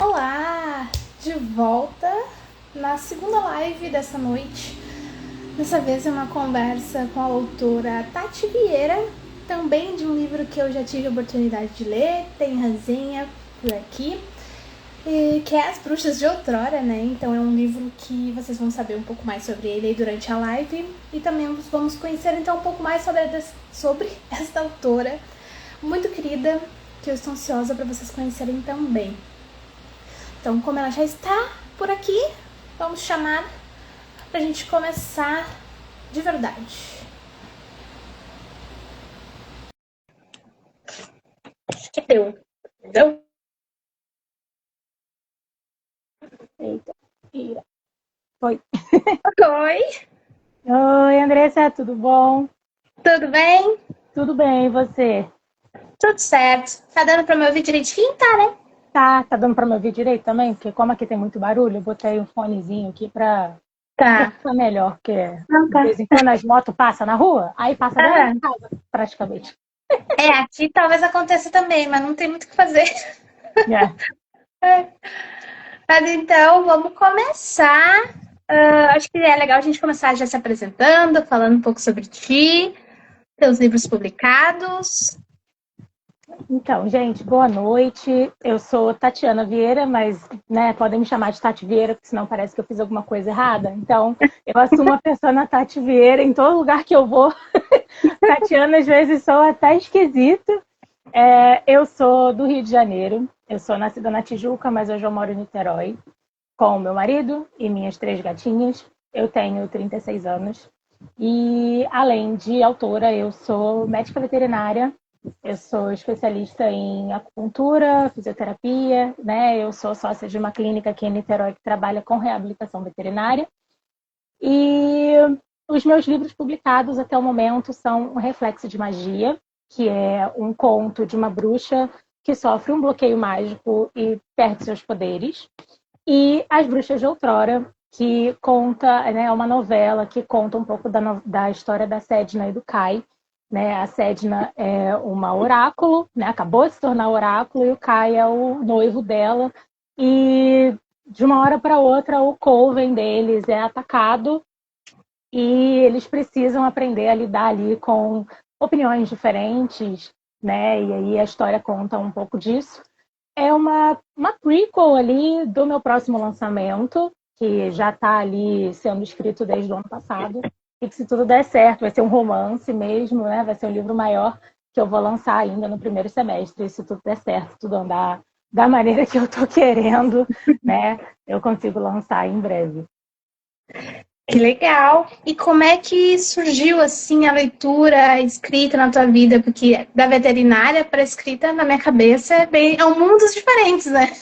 Olá! De volta na segunda live dessa noite. Dessa vez é uma conversa com a autora Tati Vieira, também de um livro que eu já tive a oportunidade de ler, tem resenha por aqui, que é As Bruxas de Outrora, né? Então é um livro que vocês vão saber um pouco mais sobre ele aí durante a live e também vamos conhecer então um pouco mais sobre esta autora muito querida, que eu estou ansiosa para vocês conhecerem também. Então, como ela já está por aqui, vamos chamar pra gente começar de verdade. Acho que deu. Deu? Eita, ira. Oi. Oi, Oi, Andressa, tudo bom? tudo bem? Tudo bem, e você? Tudo certo. Tá dando pra me ouvir direitinho? Tá, né? Tá dando pra me ouvir direito também? Porque como aqui tem muito barulho, eu botei um fonezinho aqui pra Tá. ficar melhor, porque Não, de tá. vez em quando as motos passam na rua, aí passa dentro Ah, de casa, praticamente. é, aqui talvez aconteça também, mas não tem muito o que fazer. É. Mas então, vamos começar. Acho que é legal a gente começar já se apresentando, falando um pouco sobre ti, teus livros publicados. Então, gente, boa noite. Eu sou Tatiana Vieira, mas né, podem me chamar de Tati Vieira, porque senão parece que eu fiz alguma coisa errada. Então, eu assumo a persona Tati Vieira em todo lugar que eu vou. Tatiana, às vezes, sou até esquisito. Eu sou do Rio de Janeiro. Eu sou nascida na Tijuca, mas hoje eu moro em Niterói com meu marido e minhas 3 gatinhas. Eu tenho 36 anos. E, além de autora, eu sou médica veterinária. Eu sou especialista em acupuntura, fisioterapia, né? Eu sou sócia de uma clínica aqui em Niterói que trabalha com reabilitação veterinária. E os meus livros publicados até o momento são Um Reflexo de Magia, que é um conto de uma bruxa que sofre um bloqueio mágico e perde seus poderes. E As Bruxas de Outrora, que conta, né, é uma novela que conta um pouco da história da Sedna e do Kai. Né? A Sedna é uma oráculo, né? Acabou de se tornar oráculo, e o Kai é o noivo dela. E de uma hora para outra o coven deles é atacado e eles precisam aprender a lidar ali com opiniões diferentes, né? E aí a história conta um pouco disso. É uma prequel ali do meu próximo lançamento, que já está ali sendo escrito desde o ano passado. E que, se tudo der certo, vai ser um romance mesmo, né? Vai ser um livro maior que eu vou lançar ainda no primeiro semestre. E, se tudo der certo, tudo andar da maneira que eu estou querendo, né? Eu consigo lançar em breve. Que legal! E como é que surgiu assim a leitura, a escrita na tua vida? Porque da veterinária para a escrita, na minha cabeça, é um mundos diferentes, né?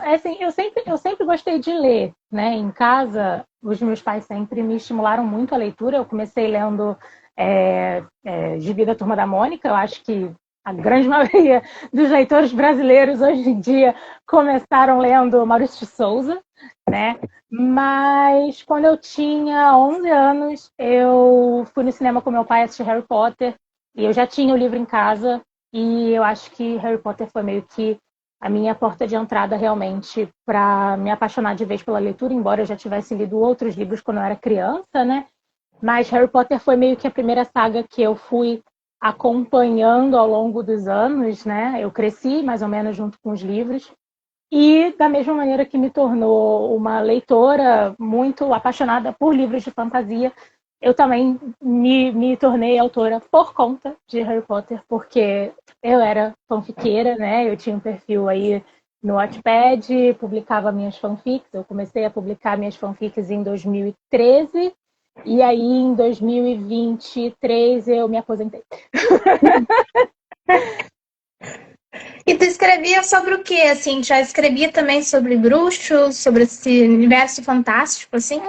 Assim, eu sempre gostei de ler, né? Em casa, os meus pais sempre me estimularam muito a leitura. Eu comecei lendo Gibi da Turma da Mônica. Eu acho que a grande maioria dos leitores brasileiros hoje em dia começaram lendo Maurício de Souza, né? Mas quando eu tinha 11 anos, eu fui no cinema com meu pai assistir Harry Potter e eu já tinha o livro em casa e eu acho que Harry Potter foi meio que a minha porta de entrada realmente para me apaixonar de vez pela leitura, embora eu já tivesse lido outros livros quando eu era criança, né? Mas Harry Potter foi meio que a primeira saga que eu fui acompanhando ao longo dos anos, né? Eu cresci mais ou menos junto com os livros. E da mesma maneira que me tornou uma leitora muito apaixonada por livros de fantasia, eu também me tornei autora por conta de Harry Potter, porque eu era fanfiqueira, né? Eu tinha um perfil aí no Wattpad, publicava minhas fanfics. Eu comecei a publicar minhas fanfics em 2013, e aí em 2023 eu me aposentei. E tu escrevia sobre o quê, assim? Já escrevia também sobre bruxos, sobre esse universo fantástico, assim?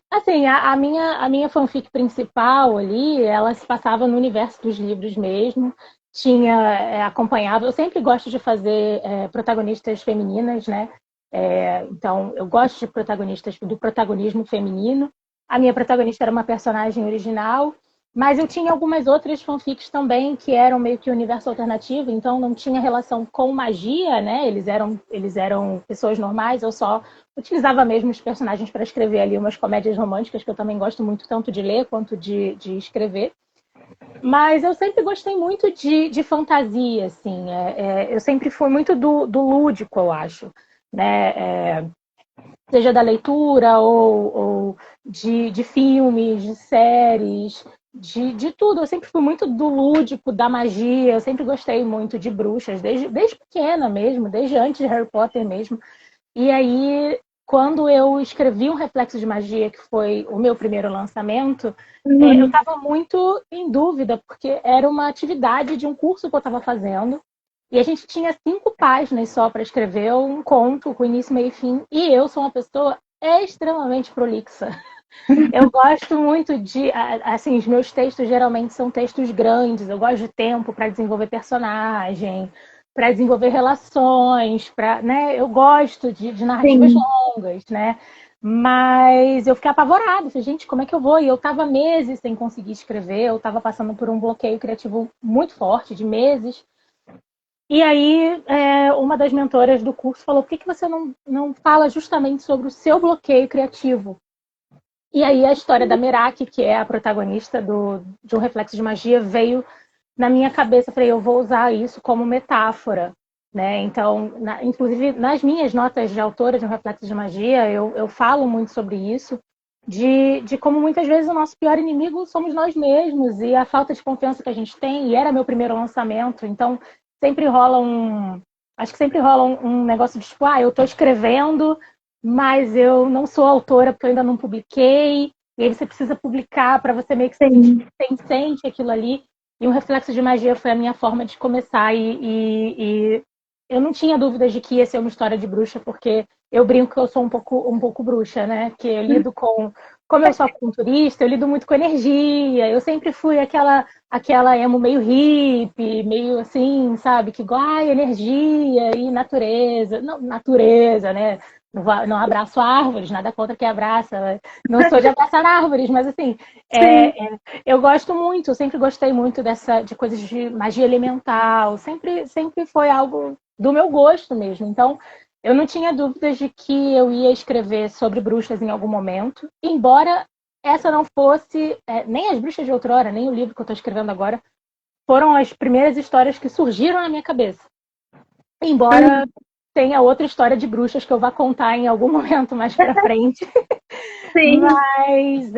Assim, a minha fanfic principal ali, ela se passava no universo dos livros mesmo. Tinha, acompanhava. Eu sempre gosto de fazer protagonistas femininas, né? Então, eu gosto de protagonistas do protagonismo feminino. A minha protagonista era uma personagem original, Mas eu tinha algumas outras fanfics também que eram meio que universo alternativo, então não tinha relação com magia, né? Eles eram pessoas normais, eu só utilizava mesmo os personagens para escrever ali umas comédias românticas que eu também gosto muito tanto de ler quanto de escrever. Mas eu sempre gostei muito de fantasia, assim. Eu sempre fui muito do lúdico, eu acho. Né? Seja da leitura ou de filmes, de séries, de tudo. Eu sempre fui muito do lúdico, da magia. Eu sempre gostei muito de bruxas, desde pequena mesmo, desde antes de Harry Potter mesmo. E aí, quando eu escrevi um Reflexo de Magia, que foi o meu primeiro lançamento, eu Uhum. estava muito em dúvida, porque era uma atividade de um curso que eu estava fazendo, e a gente tinha 5 páginas só para escrever um conto com início, meio e fim, e eu sou uma pessoa extremamente prolixa. Eu gosto muito assim, os meus textos geralmente são textos grandes, eu gosto de tempo para desenvolver personagem, para desenvolver relações, né? Eu gosto de narrativas Sim. longas, né? Mas eu fiquei apavorada, falei, gente, como é que eu vou? E eu estava meses sem conseguir escrever, eu estava passando por um bloqueio criativo muito forte, de meses. E aí, uma das mentoras do curso falou, por que você não fala justamente sobre o seu bloqueio criativo? E aí a história da Meraki, que é a protagonista de um Reflexo de Magia, veio na minha cabeça. Falei, eu vou usar isso como metáfora. Né? Então, inclusive, nas minhas notas de autora de um Reflexo de Magia, eu falo muito sobre isso, de como muitas vezes o nosso pior inimigo somos nós mesmos e a falta de confiança que a gente tem. E era meu primeiro lançamento, então sempre rola um... Acho que sempre rola um negócio de tipo, eu estou escrevendo, mas eu não sou autora porque eu ainda não publiquei. E aí você precisa publicar para você meio que se sentir Sim. pertencente àquilo ali. E um Reflexo de Magia foi a minha forma de começar. E eu não tinha dúvidas de que ia ser uma história de bruxa, porque eu brinco que eu sou um pouco bruxa, né? Que eu lido com... Como eu sou acupunturista, eu lido muito com energia. Eu sempre fui aquela emo meio hippie, meio assim, sabe? Que igual energia e natureza. Não, natureza, né? Não abraço árvores, nada contra quem abraça. Não sou de abraçar árvores, mas assim, Sim. eu gosto muito, eu sempre gostei muito de coisas de magia elemental, sempre foi algo do meu gosto mesmo. Então, eu não tinha dúvidas de que eu ia escrever sobre bruxas em algum momento, embora essa não fosse nem as bruxas de outrora, nem o livro que eu estou escrevendo agora, foram as primeiras histórias que surgiram na minha cabeça. Embora tenha outra história de bruxas que eu vá contar em algum momento mais para frente. Sim. Mas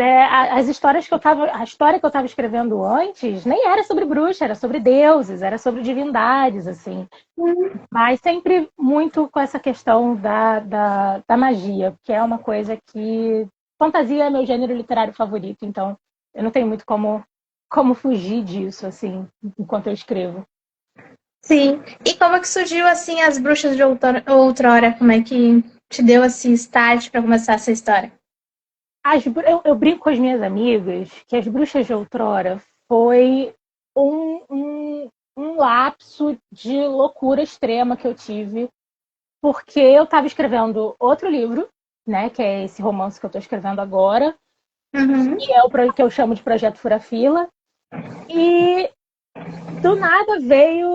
as histórias a história que eu estava escrevendo antes nem era sobre bruxa, era sobre deuses, era sobre divindades, assim. Mas sempre muito com essa questão da magia, que é uma coisa que... Fantasia é meu gênero literário favorito, então eu não tenho muito como fugir disso, assim, enquanto eu escrevo. Sim. E como é que surgiu assim as bruxas de outrora? Como é que te deu assim start para começar essa história? Eu brinco com as minhas amigas que as bruxas de outrora foi um, um, um lapso de loucura extrema que eu tive, porque eu estava escrevendo outro livro, né, que é esse romance que eu estou escrevendo agora, Uhum. que é o que eu chamo de Projeto Fura-Fila, e do nada veio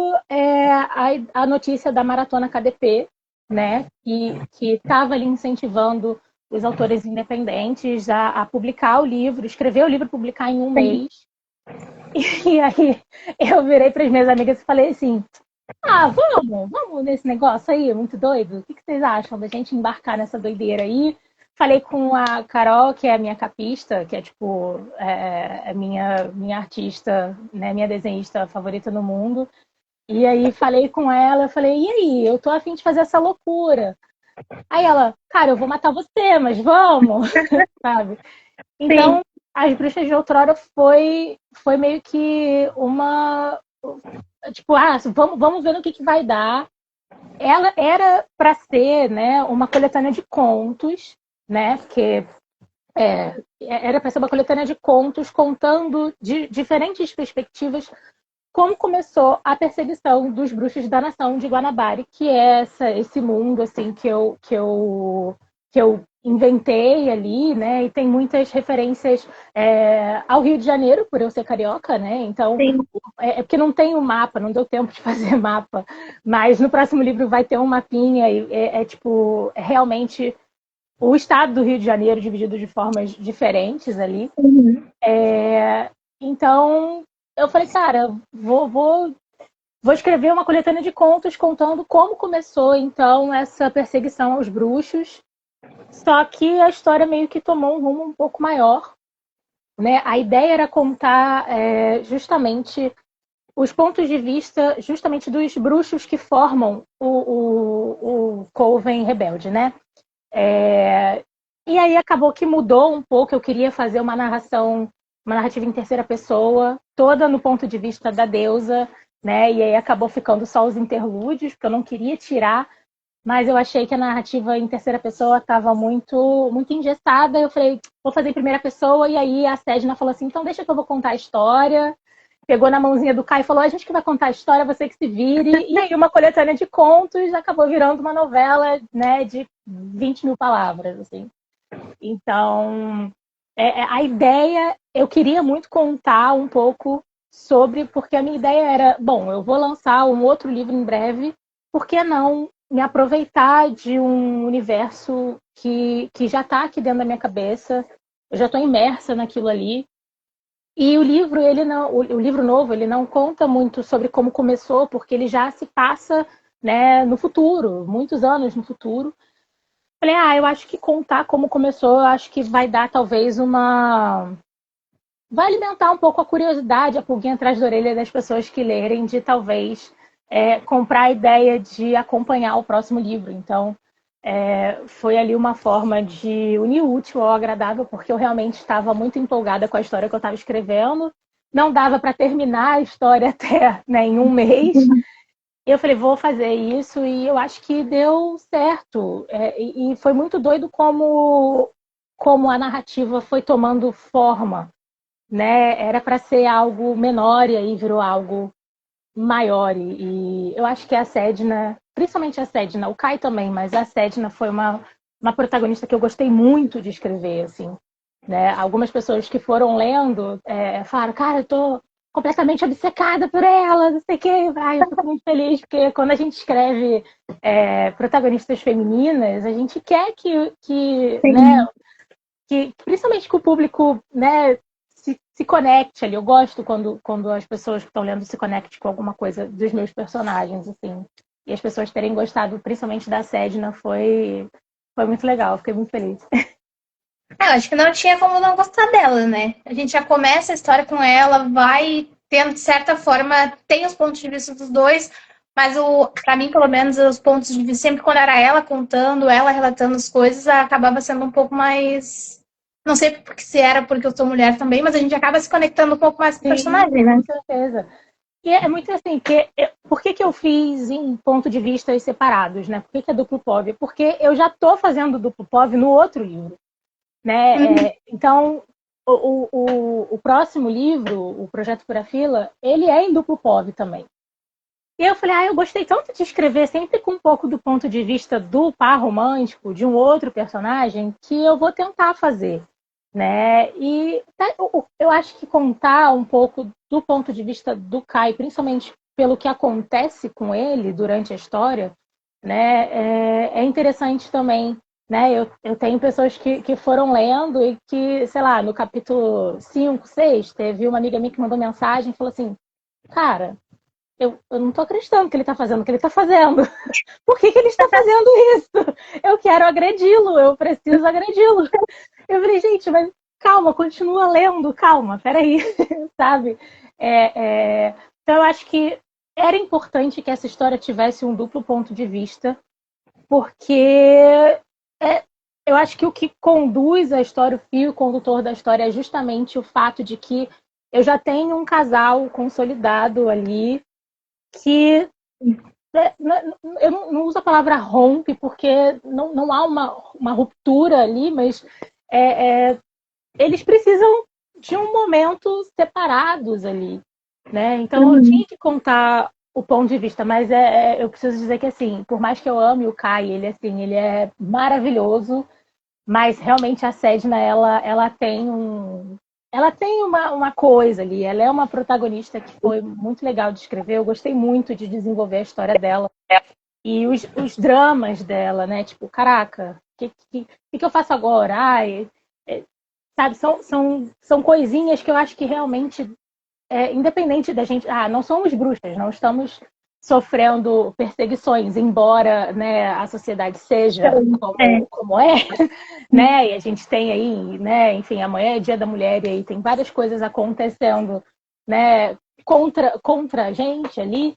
a notícia da Maratona KDP, né, que estava ali incentivando os autores independentes a publicar o livro, escrever o livro, publicar em um Sim. mês. E aí eu virei para as minhas amigas e falei assim, vamos nesse negócio aí, muito doido? O que vocês acham da gente embarcar nessa doideira aí? Falei com a Carol, que é a minha capista, que é tipo a minha artista, né, minha desenhista favorita no mundo. E aí falei com ela, falei, e aí, eu tô a fim de fazer essa loucura. Aí ela, cara, eu vou matar você, mas vamos, sabe? Sim. Então, As Bruxas de Outrora foi meio que uma... Tipo, vamos ver no que vai dar. Ela era para ser, né, uma coletânea de contos, né? Porque era para ser uma coletânea de contos contando de diferentes perspectivas como começou a perseguição dos bruxos da nação de Guanabara, que é esse mundo assim que eu inventei ali, né? E tem muitas referências ao Rio de Janeiro, por eu ser carioca, né? Então, Sim. é porque não tem um mapa, não deu tempo de fazer mapa. Mas no próximo livro vai ter um mapinha e tipo, realmente o estado do Rio de Janeiro dividido de formas diferentes ali. Uhum. Então, eu falei, cara, vou escrever uma coletânea de contos contando como começou, então, essa perseguição aos bruxos. Só que a história meio que tomou um rumo um pouco maior, né? A ideia era contar justamente os pontos de vista justamente dos bruxos que formam o Coven Rebelde, né? E aí acabou que mudou um pouco. Eu queria fazer uma narrativa em terceira pessoa, toda no ponto de vista da deusa, né? E aí acabou ficando só os interlúdios, porque eu não queria tirar, mas eu achei que a narrativa em terceira pessoa estava muito engessada. Eu falei, vou fazer em primeira pessoa, e aí a Sedna falou assim, então deixa que eu vou contar a história. Pegou na mãozinha do Kai e falou, a gente que vai contar a história, você que se vire. E aí uma coletânea de contos acabou virando uma novela, né, de 20 mil palavras, assim. Então, a ideia, eu queria muito contar um pouco sobre, porque a minha ideia era, bom, eu vou lançar um outro livro em breve, por que não me aproveitar de um universo que já está aqui dentro da minha cabeça, eu já estou imersa naquilo ali. E o livro, ele não, o livro novo, ele não conta muito sobre como começou, porque ele já se passa, né, no futuro, muitos anos no futuro. Falei, eu acho que contar como começou, eu acho que vai dar talvez uma. Vai alimentar um pouco a curiosidade, a pulguinha atrás da orelha das pessoas que lerem, de talvez comprar a ideia de acompanhar o próximo livro. Então, foi ali uma forma de unir o útil ao agradável, porque eu realmente estava muito empolgada com a história que eu estava escrevendo. Não dava para terminar a história até, né, em um mês. Eu falei, vou fazer isso, e eu acho que deu certo. E foi muito doido como a narrativa foi tomando forma, né? Era para ser algo menor e aí virou algo maior. E eu acho que a Sedna, principalmente a Sedna, o Kai também, mas a Sedna foi uma protagonista que eu gostei muito de escrever, assim. Né? Algumas pessoas que foram lendo falaram, cara, eu tô completamente obcecada por ela, não sei o quê. Ai, eu fico muito feliz, porque quando a gente escreve protagonistas femininas, a gente quer né, que principalmente que o público, né, se conecte ali. Eu gosto quando as pessoas que estão lendo se conectem com alguma coisa dos meus personagens, assim. E as pessoas terem gostado, principalmente da Sedna, foi muito legal, fiquei muito feliz. Eu acho que não tinha como não gostar dela, né? A gente já começa a história com ela, vai tendo, de certa forma, tem os pontos de vista dos dois, mas para mim, pelo menos, os pontos de vista, sempre quando era ela contando, ela relatando as coisas, acabava sendo um pouco mais. Não sei se era porque eu sou mulher também, mas a gente acaba se conectando um pouco mais com o Sim, personagem, né? com certeza. E é muito assim, por que eu fiz em ponto de vista separados, né? Por que é duplo POV? Porque eu já estou fazendo duplo POV no outro livro, né? Então, o próximo livro, o Projeto Pura Fila, ele é em duplo POV também. E eu falei, eu gostei tanto de escrever sempre com um pouco do ponto de vista do par romântico, de um outro personagem, que eu vou tentar fazer, né? E eu acho que contar um pouco do ponto de vista do Kai, principalmente pelo que acontece com ele durante a história, né? É interessante também, né? Eu tenho pessoas que foram lendo e que, sei lá, no capítulo 5, 6, teve uma amiga minha que mandou mensagem e falou assim, cara, eu não tô acreditando que ele tá fazendo o que ele tá fazendo. Por que ele está fazendo isso? Eu quero agredi-lo, eu preciso agredi-lo. Eu falei, gente, mas calma, continua lendo, calma, peraí, sabe? Então eu acho que era importante que essa história tivesse um duplo ponto de vista, porque eu acho que o que conduz a história, o fio condutor da história é justamente o fato de que eu já tenho um casal consolidado ali que eu não uso a palavra rompe, porque não há uma ruptura ali, mas eles precisam de um momento separados ali, né? Então eu tinha que contar o ponto de vista, mas eu preciso dizer que assim, por mais que eu ame o Kai, ele assim, ele é maravilhoso, Mas realmente a Sedna, ela tem ela tem uma coisa ali, ela é uma protagonista que foi muito legal de escrever, eu gostei muito de desenvolver a história dela e os dramas dela, né? Tipo, caraca, o que eu faço agora? Ai, sabe, são coisinhas que eu acho que realmente, independente da gente, não somos bruxas, não estamos sofrendo perseguições, embora, né, a sociedade seja É. como é, né? E a gente tem aí, né? Enfim, amanhã é Dia da Mulher e aí tem várias coisas acontecendo, né? Contra a gente ali.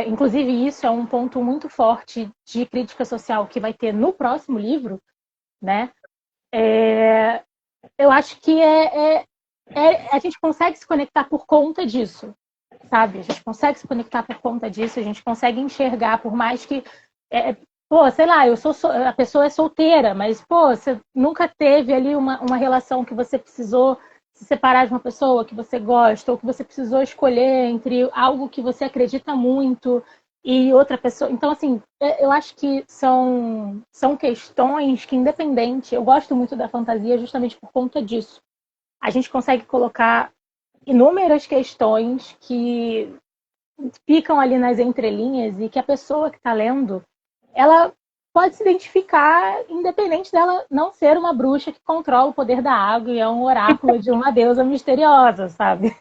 Inclusive isso é um ponto muito forte de crítica social que vai ter no próximo livro, né? Eu acho que a gente consegue se conectar por conta disso, sabe? A gente consegue se conectar por conta disso, a gente consegue enxergar, por mais que, pô, sei lá, a pessoa é solteira, mas, pô, você nunca teve ali uma relação que você precisou se separar de uma pessoa que você gosta, ou que você precisou escolher entre algo que você acredita muito e outra pessoa. Então, assim, eu acho que são questões que, independente, eu gosto muito da fantasia justamente por conta disso. A gente consegue colocar inúmeras questões que ficam ali nas entrelinhas e que a pessoa que está lendo, ela pode se identificar, independente dela não ser uma bruxa que controla o poder da água e é um oráculo de uma deusa misteriosa, sabe?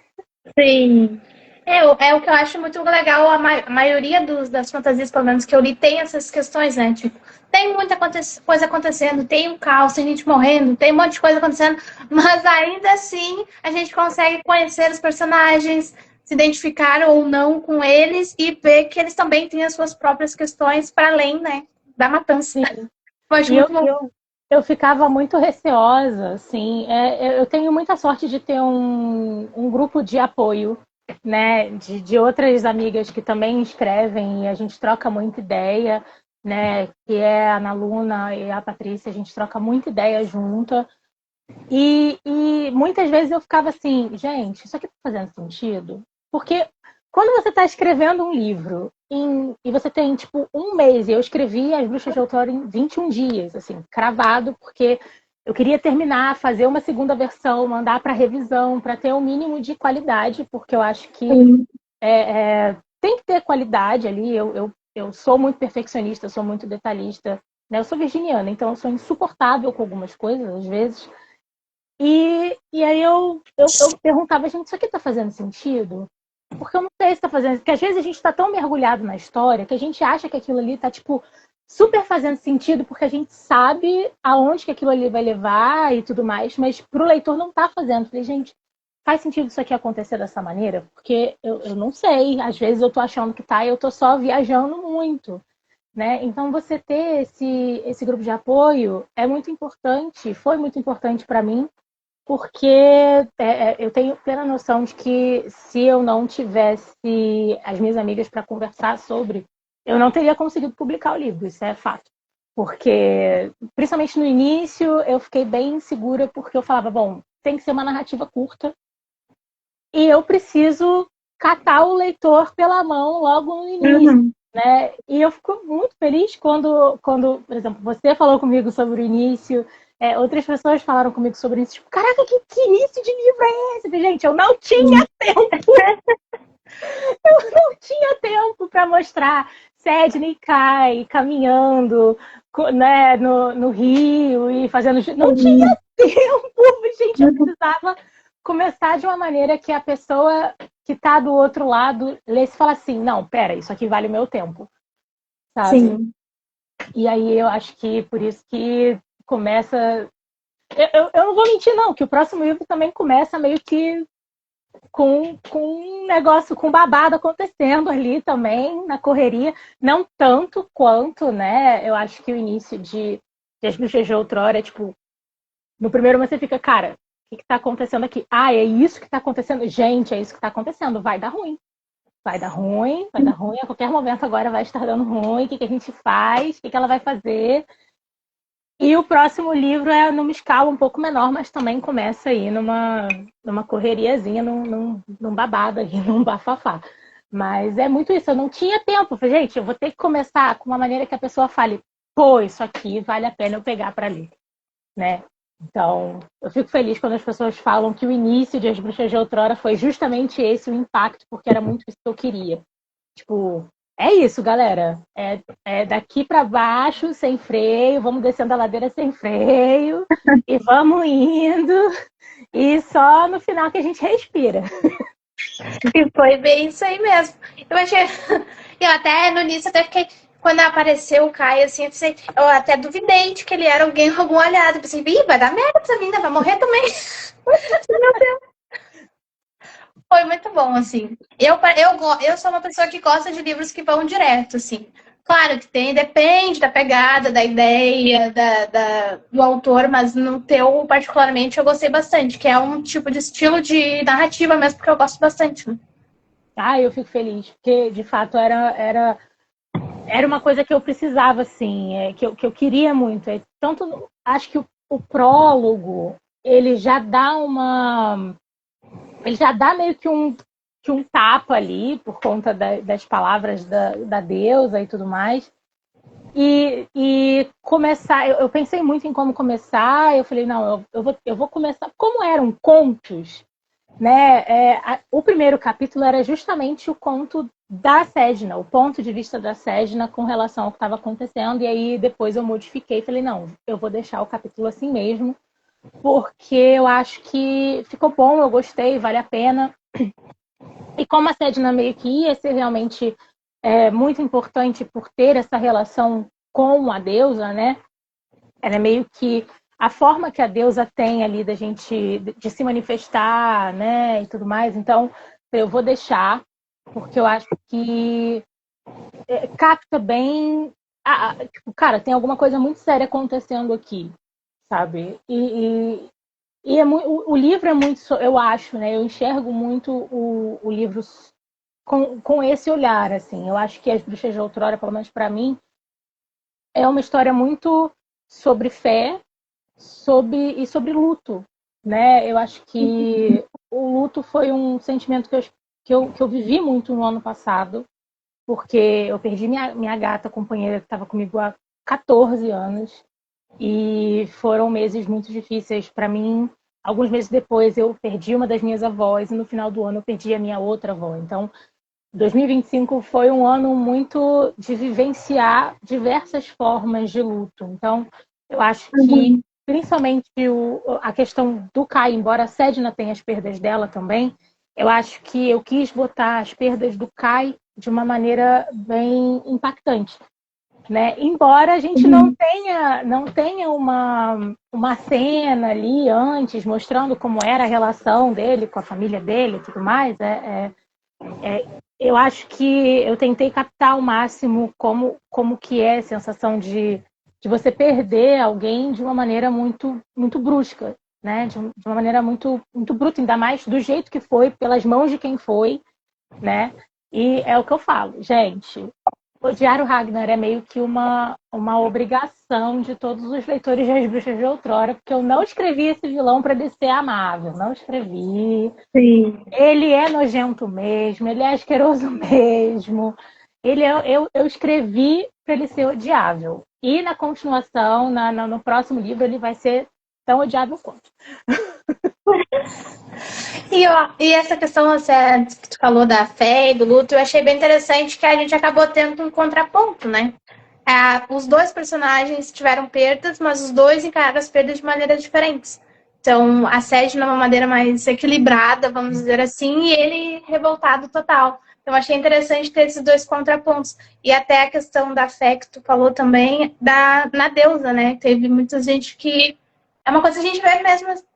Sim. É o que eu acho muito legal, a maioria das fantasias, pelo menos, que eu li, tem essas questões, né? Tipo, tem muita coisa acontecendo, tem um caos, tem gente morrendo, tem um monte de coisa acontecendo, mas ainda assim a gente consegue conhecer os personagens, se identificar ou não com eles e ver que eles também têm as suas próprias questões para além, né, da matança. Sim. Eu acho E muito bom. eu ficava muito receosa, assim. Eu tenho muita sorte de ter um grupo de apoio, né? De outras amigas que também escrevem e a gente troca muita ideia, né? Que é a Ana Luna e a Patrícia, a gente troca muita ideia junta. E muitas vezes eu ficava assim, gente, isso aqui tá fazendo sentido? Porque quando você está escrevendo um livro e você tem, tipo, um mês, e eu escrevi As Bruxas de Outrora em 21 dias, assim, cravado, porque eu queria terminar, fazer uma segunda versão, mandar para revisão, para ter o um mínimo de qualidade, porque eu acho que tem que ter qualidade ali. Eu sou muito perfeccionista, eu sou muito detalhista, né? Eu sou virginiana, então eu sou insuportável com algumas coisas, às vezes. E aí eu perguntava, gente, isso aqui tá fazendo sentido? Porque eu não sei se tá fazendo. Porque às vezes a gente tá tão mergulhado na história que a gente acha que aquilo ali tá, tipo, super fazendo sentido, porque a gente sabe aonde que aquilo ali vai levar e tudo mais, mas pro leitor não tá fazendo. Eu falei, gente, faz sentido isso aqui acontecer dessa maneira? Porque eu não sei. Às vezes eu tô achando que tá e eu tô só viajando muito. Né? Então, você ter esse grupo de apoio é muito importante, foi muito importante para mim, porque eu tenho plena noção de que se eu não tivesse as minhas amigas para conversar sobre, eu não teria conseguido publicar o livro, isso é fato. Porque, principalmente no início, eu fiquei bem insegura, porque eu falava, bom, tem que ser uma narrativa curta, e eu preciso catar o leitor pela mão logo no início. Uhum. Né? E eu fico muito feliz quando, por exemplo, você falou comigo sobre o início, outras pessoas falaram comigo sobre isso, tipo, caraca, que início de livro é esse? Gente, eu não tinha tempo, eu não tinha tempo para mostrar Sidney e Kai caminhando, né, no rio e fazendo. Não tinha tempo, gente, eu precisava começar de uma maneira que a pessoa que está do outro lado lê e fala assim, não, pera, isso aqui vale o meu tempo, sabe? Sim. E aí eu acho que por isso que começa. Eu não vou mentir, não, que o próximo livro também começa meio que com um negócio, com babado acontecendo ali também, na correria. Não tanto quanto, né? Eu acho que o início de As Bruxas de Outrora é tipo. No primeiro você fica, cara, o que está acontecendo aqui? É isso que está acontecendo? Gente, é isso que está acontecendo. Vai dar ruim. Vai dar ruim, vai dar ruim. A qualquer momento agora vai estar dando ruim. O que a gente faz? O que ela vai fazer? E o próximo livro é numa escala um pouco menor, mas também começa aí numa correriazinha, num babado aí, num bafafá. Mas é muito isso, eu não tinha tempo. Falei, gente, eu vou ter que começar com uma maneira que a pessoa fale, pô, isso aqui vale a pena eu pegar para ler, né? Então, eu fico feliz quando as pessoas falam que o início de As Bruxas de Outrora foi justamente esse o impacto, porque era muito isso que eu queria. Tipo, é isso, galera. É daqui para baixo, sem freio, vamos descendo a ladeira sem freio, e vamos indo, e só no final que a gente respira. E foi bem isso aí mesmo. Eu achei. Eu até no início até fiquei. Quando apareceu o Caio, assim, eu até duvidei de que ele era alguém algum aliado. Pensei, ih, vai dar merda essa mina, vai morrer também. Meu Deus. Foi muito bom, assim. Eu sou uma pessoa que gosta de livros que vão direto, assim. Claro que tem, depende da pegada, da ideia, do autor, mas no teu, particularmente, eu gostei bastante, que é um tipo de estilo de narrativa mesmo, porque eu gosto bastante. Né? Ah, eu fico feliz, porque de fato era uma coisa que eu precisava, assim, que eu queria muito. Tanto, acho que o prólogo, ele já dá uma. Ele já dá meio que um tapa ali, por conta das palavras da deusa e tudo mais. E começar, eu pensei muito em como começar, eu falei, não, eu vou começar. Como eram contos, né? O primeiro capítulo era justamente o conto da Sedna, o ponto de vista da Sedna com relação ao que estava acontecendo, e aí depois eu modifiquei e falei, não, eu vou deixar o capítulo assim mesmo, porque eu acho que ficou bom, eu gostei, vale a pena. E como a Sedna meio que ia ser realmente muito importante por ter essa relação com a deusa, né? Ela é meio que a forma que a deusa tem ali da gente de se manifestar, né, e tudo mais. Então, eu vou deixar, porque eu acho que capta bem. Tipo, cara, tem alguma coisa muito séria acontecendo aqui, sabe? E o livro é muito, eu acho, né? Eu enxergo muito o livro com esse olhar, assim. Eu acho que As Bruxas de Outrora, pelo menos para mim, é uma história muito sobre fé, e sobre luto, né? Eu acho que o luto foi um sentimento que eu vivi muito no ano passado, porque eu perdi minha gata companheira que estava comigo há 14 anos e foram meses muito difíceis para mim. Alguns meses depois eu perdi uma das minhas avós e no final do ano eu perdi a minha outra avó. Então, 2025 foi um ano muito de vivenciar diversas formas de luto. Então, eu acho que, Uhum. principalmente a questão do Kai, embora a Sedna tenha as perdas dela também, eu acho que eu quis botar as perdas do Kai de uma maneira bem impactante. Né? Embora a gente Uhum. não tenha uma cena ali antes mostrando como era a relação dele com a família dele e tudo mais, eu acho que eu tentei captar ao máximo como que é a sensação de você perder alguém de uma maneira muito brusca, né? De uma maneira muito bruta, ainda mais do jeito que foi, pelas mãos de quem foi, né? E é o que eu falo, gente. Odiar o Ragnar é meio que uma obrigação de todos os leitores de As Bruxas de Outrora, porque eu não escrevi esse vilão para ele ser amável, não escrevi. Sim. Ele é nojento mesmo, ele é asqueroso mesmo. Eu escrevi para ele ser odiável. E na continuação, no próximo livro, ele vai ser tão odiável quanto. E essa questão assim, que tu falou da fé e do luto, eu achei bem interessante que a gente acabou tendo um contraponto, né? Os dois personagens tiveram perdas, mas os dois encararam as perdas de maneiras diferentes. Então, a Sede de uma maneira mais equilibrada, vamos dizer assim, e ele revoltado total. Então, achei interessante ter esses dois contrapontos. E até a questão da fé que tu falou também, na deusa, né? Teve muita gente que... É uma coisa que a gente vê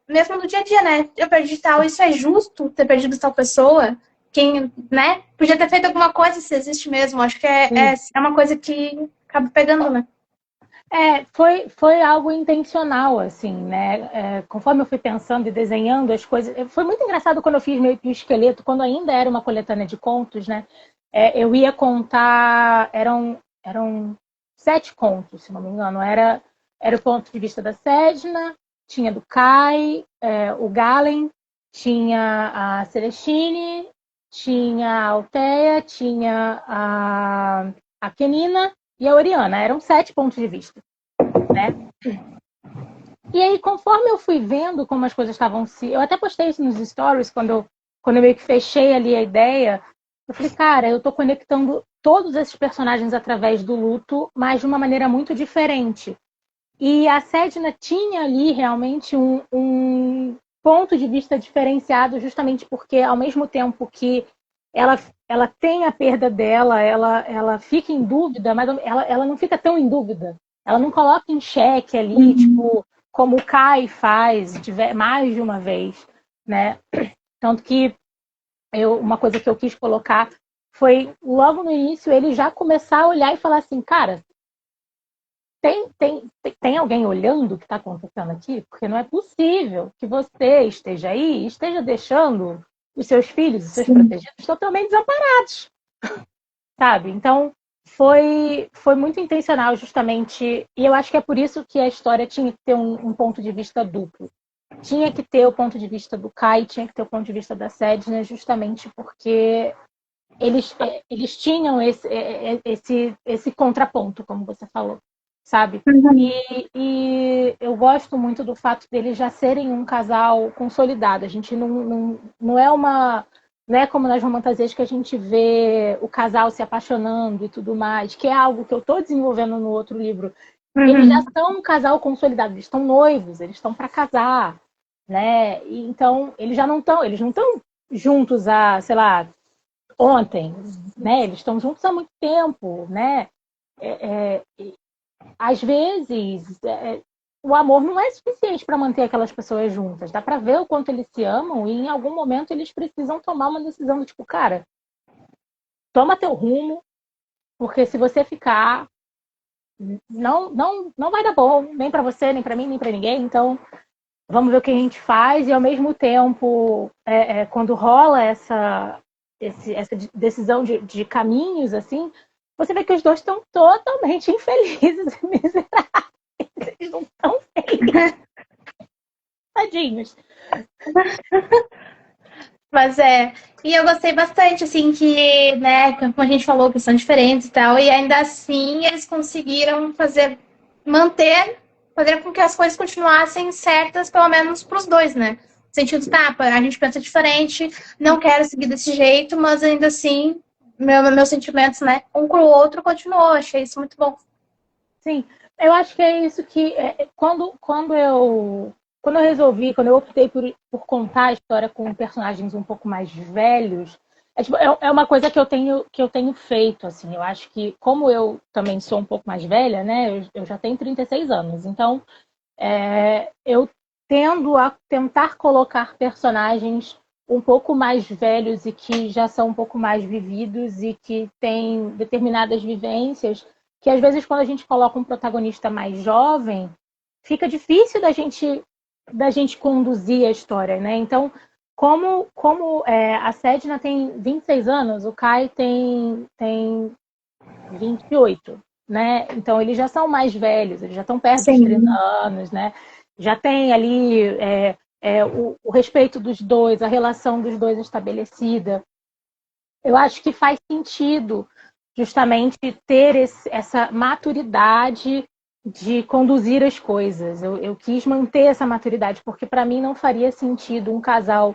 mesmo no dia a dia, né? Eu perdi tal, isso é justo ter perdido tal pessoa? Quem, né? Podia ter feito alguma coisa se existe mesmo. Acho que é uma coisa que acaba pegando, né? Foi algo intencional, assim, né? Conforme eu fui pensando e desenhando as coisas, foi muito engraçado quando eu fiz meio que o esqueleto, quando ainda era uma coletânea de contos, né? Eu ia contar, eram 7 contos, se não me engano. Era o ponto de vista da Sedna, tinha do Kai, o Galen, tinha a Celestine, tinha a Althea, tinha a Kenina e a Oriana. Eram 7 pontos de vista, né? E aí, conforme eu fui vendo como as coisas estavam se... Eu até postei isso nos stories, quando eu meio que fechei ali a ideia. Eu falei, cara, eu tô conectando todos esses personagens através do luto, mas de uma maneira muito diferente. E a Sedna tinha ali realmente um ponto de vista diferenciado, justamente porque, ao mesmo tempo que ela tem a perda dela, ela fica em dúvida, mas ela não fica tão em dúvida. Ela não coloca em xeque ali, tipo, como o Kai faz mais de uma vez, né? Tanto que uma coisa que eu quis colocar foi, logo no início, ele já começar a olhar e falar assim, cara, tem alguém olhando o que está acontecendo aqui? Porque não é possível que você esteja aí e esteja deixando os seus filhos, os seus protegidos, totalmente desamparados, sabe? Então, foi muito intencional, justamente, e eu acho que é por isso que a história tinha que ter um ponto de vista duplo. Tinha que ter o ponto de vista do Kai, tinha que ter o ponto de vista da Sedna, justamente porque eles tinham esse contraponto, como você falou, sabe? E eu gosto muito do fato deles já serem um casal consolidado. A gente não é uma... Não é como nas fantasias que a gente vê o casal se apaixonando e tudo mais, que é algo que eu estou desenvolvendo no outro livro. Eles já são um casal consolidado, eles estão noivos, eles estão para casar, né? E então, eles não estão juntos há, sei lá, ontem, né? Eles estão juntos há muito tempo, né? Às vezes, o amor não é suficiente para manter aquelas pessoas juntas. Dá para ver o quanto eles se amam e em algum momento eles precisam tomar uma decisão do tipo, cara, toma teu rumo, porque se você ficar, não vai dar bom, nem para você, nem para mim, nem para ninguém. Então, vamos ver o que a gente faz e ao mesmo tempo, quando rola essa decisão de caminhos, assim, você vê que os dois estão totalmente infelizes e miseráveis. Eles não estão felizes. Tadinhos. Mas e eu gostei bastante, assim, que, né, como a gente falou, que são diferentes e tal, e ainda assim eles conseguiram fazer com que as coisas continuassem certas, pelo menos pros dois, né? No sentido, tá, a gente pensa diferente, não quero seguir desse jeito, mas ainda assim, meus sentimentos, né, um com o outro continuou, achei isso muito bom. Sim, eu acho que é isso que quando eu optei por contar a história com personagens um pouco mais velhos, é uma coisa que eu tenho feito, assim. Eu acho que, como eu também sou um pouco mais velha, né? Eu já tenho 36 anos, então eu tendo a tentar colocar personagens um pouco mais velhos e que já são um pouco mais vividos e que têm determinadas vivências que às vezes quando a gente coloca um protagonista mais jovem, fica difícil da gente conduzir a história, né? Então, como a Sedna tem 26 anos, o Kai tem 28, né? Então, eles já são mais velhos, eles já estão perto dos 30 anos, né? Já tem ali o respeito dos dois, a relação dos dois estabelecida. Eu acho que faz sentido justamente ter essa maturidade de conduzir as coisas. Eu quis manter essa maturidade, porque para mim não faria sentido um casal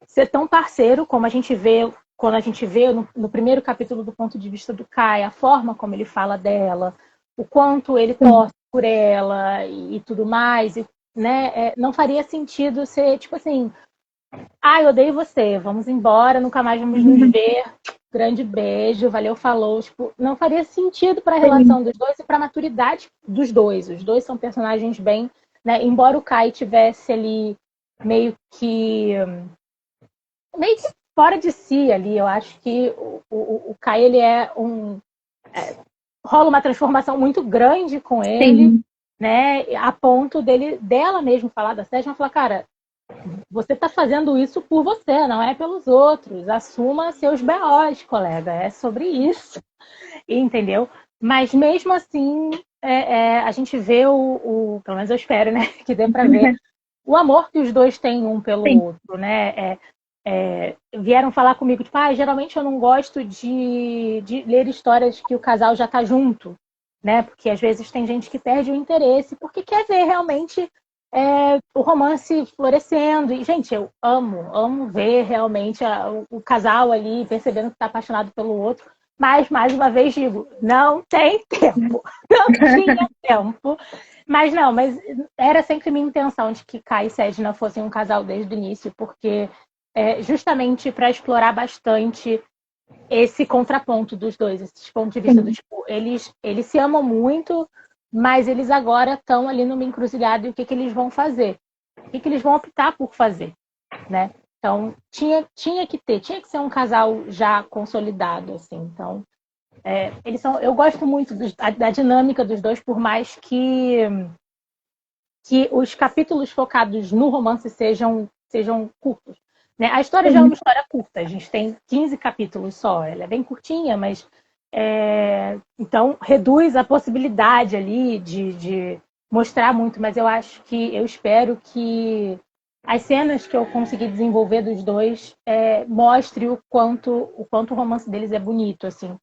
ser tão parceiro como a gente vê quando a gente vê no primeiro capítulo do ponto de vista do Kai, a forma como ele fala dela, o quanto ele torce por ela e tudo mais, né? Não faria sentido ser tipo assim, eu odeio você, vamos embora, nunca mais vamos nos ver. Grande beijo, valeu, falou. Tipo, não faria sentido para a relação dos dois e para a maturidade dos dois. Os dois são personagens bem, né? Embora o Kai tivesse ali meio que fora de si ali, eu acho que o Kai ele rola uma transformação muito grande com ele, né? A ponto dela mesmo falar da Sérgio, falar, cara, você está fazendo isso por você, não é pelos outros. Assuma seus BOs, colega. É sobre isso. Entendeu? Mas mesmo assim, a gente vê pelo menos eu espero, né? Que dê para ver o amor que os dois têm um pelo outro, né? vieram falar comigo, tipo, geralmente eu não gosto de ler histórias que o casal já tá junto, né? Porque às vezes tem gente que perde o interesse porque quer ver realmente o romance florescendo. E, gente, eu amo ver realmente o casal ali percebendo que está apaixonado pelo outro. Mas, mais uma vez, digo, não tem tempo. Não tinha tempo. Mas era sempre minha intenção de que Kai e Sedna fossem um casal desde o início, porque justamente para explorar bastante esse contraponto dos dois, esse ponto de vista do tipo, eles se amam muito, mas eles agora estão ali numa encruzilhada e o que eles vão fazer? O que eles vão optar por fazer, né? Então, tinha que ser um casal já consolidado, assim. Então, eu gosto muito da dinâmica dos dois, por mais que os capítulos focados no romance sejam curtos. Né? A história já é uma história curta, a gente tem 15 capítulos só, ela é bem curtinha, mas então reduz a possibilidade ali de mostrar muito, mas eu espero que as cenas que eu consegui desenvolver dos dois mostre o quanto o romance deles é bonito, assim,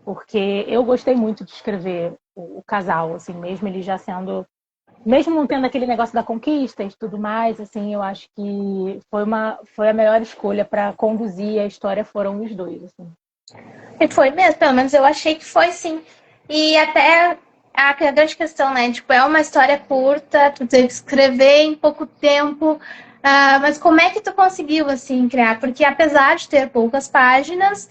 porque eu gostei muito de escrever o casal, assim, mesmo não tendo aquele negócio da conquista e tudo mais, assim, eu acho que foi a melhor escolha para conduzir a história foram os dois, assim. E foi mesmo, pelo menos eu achei que foi sim. E até a grande questão, né? Tipo, é uma história curta, tu teve que escrever em pouco tempo. Mas como é que tu conseguiu, assim, criar? Porque apesar de ter poucas páginas,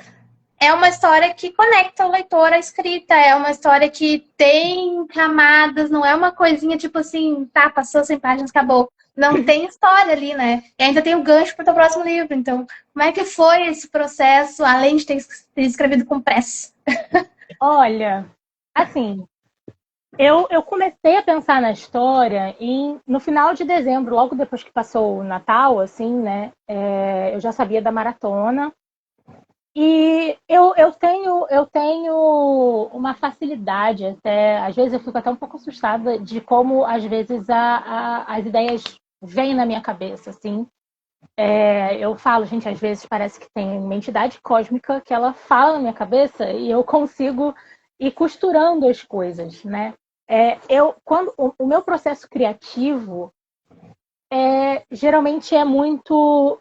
é uma história que conecta o leitor à escrita, é uma história que tem camadas, não é uma coisinha tipo assim, tá, passou 100 páginas, acabou. Não tem história ali, né? E ainda tem o gancho para o teu próximo livro. Então, como é que foi esse processo, além de ter escrevido com pressa? Olha, assim, eu comecei a pensar na história no final de dezembro, logo depois que passou o Natal, assim, né? Eu já sabia da maratona. E eu tenho uma facilidade, até, às vezes eu fico até um pouco assustada de como, às vezes, as ideias vêm na minha cabeça, assim. Eu falo, gente, às vezes parece que tem uma entidade cósmica que ela fala na minha cabeça e eu consigo ir costurando as coisas, né? Quando o meu processo criativo geralmente é muito.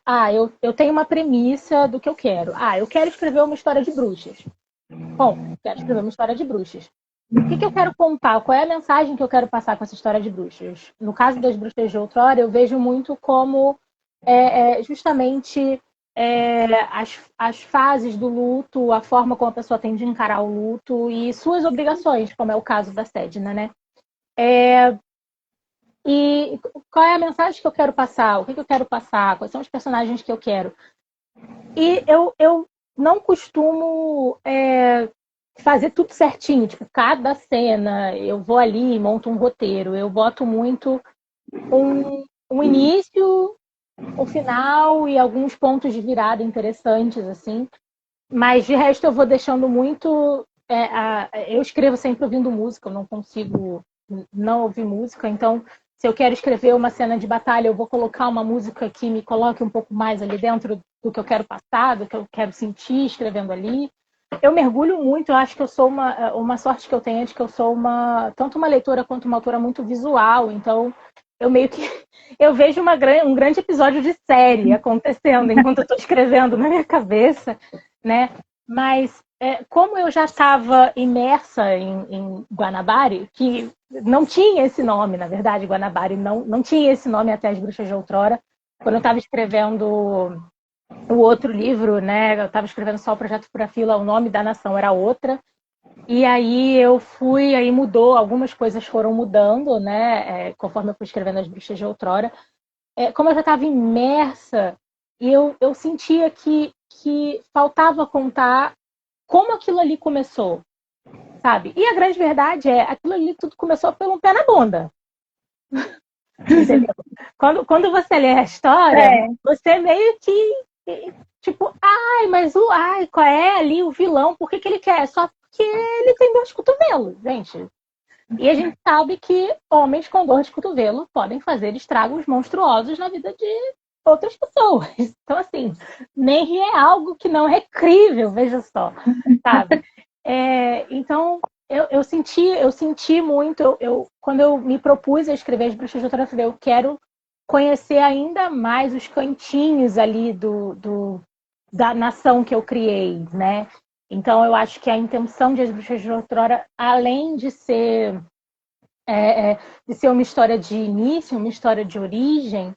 Eu tenho uma premissa do que eu quero. Eu quero escrever uma história de bruxas. Bom, quero escrever uma história de bruxas. O que eu quero contar? Qual é a mensagem que eu quero passar com essa história de bruxas? No caso das bruxas de outrora, eu vejo muito como justamente as fases do luto, a forma como a pessoa tem de encarar o luto e suas obrigações, como é o caso da Sedna, né? E qual é a mensagem que eu quero passar? O que eu quero passar? Quais são os personagens que eu quero? E eu não costumo fazer tudo certinho. Tipo, cada cena eu vou ali e monto um roteiro. Eu boto muito um início, um final e alguns pontos de virada interessantes, assim. Mas de resto eu vou deixando muito. Eu escrevo sempre ouvindo música, eu não consigo não ouvir música, então se eu quero escrever uma cena de batalha, eu vou colocar uma música que me coloque um pouco mais ali dentro do que eu quero passar, do que eu quero sentir escrevendo ali. Eu mergulho muito, eu acho que eu sou uma sorte que eu tenho é de que eu sou tanto uma leitora quanto uma autora muito visual, então eu meio que eu vejo um grande episódio de série acontecendo enquanto eu estou escrevendo na minha cabeça, né? Mas como eu já estava imersa em Guanabara, que não tinha esse nome, na verdade, Guanabara não tinha esse nome até As Bruxas de Outrora. Quando eu estava escrevendo o outro livro, né? Eu estava escrevendo só o Projeto Fura Fila, o nome da nação era outra. E aí mudou, algumas coisas foram mudando, né? Conforme eu fui escrevendo As Bruxas de Outrora. Como eu já estava imersa, e eu sentia que faltava contar como aquilo ali começou, sabe? E a grande verdade aquilo ali tudo começou pelo pé na bunda. Entendeu? Quando você lê a história, você meio que, tipo, qual é ali o vilão? Por que ele quer? Só porque ele tem dor de cotovelo, gente. E a gente sabe que homens com dor de cotovelo podem fazer estragos monstruosos na vida outras pessoas. Então, assim, nem é algo que não é crível, veja só, sabe? Então, eu senti muito, quando eu me propus a escrever As Bruxas de Outrora, eu falei, eu quero conhecer ainda mais os cantinhos ali da nação que eu criei, né? Então, eu acho que a intenção de As Bruxas de Outrora, além de ser uma história de início, uma história de origem,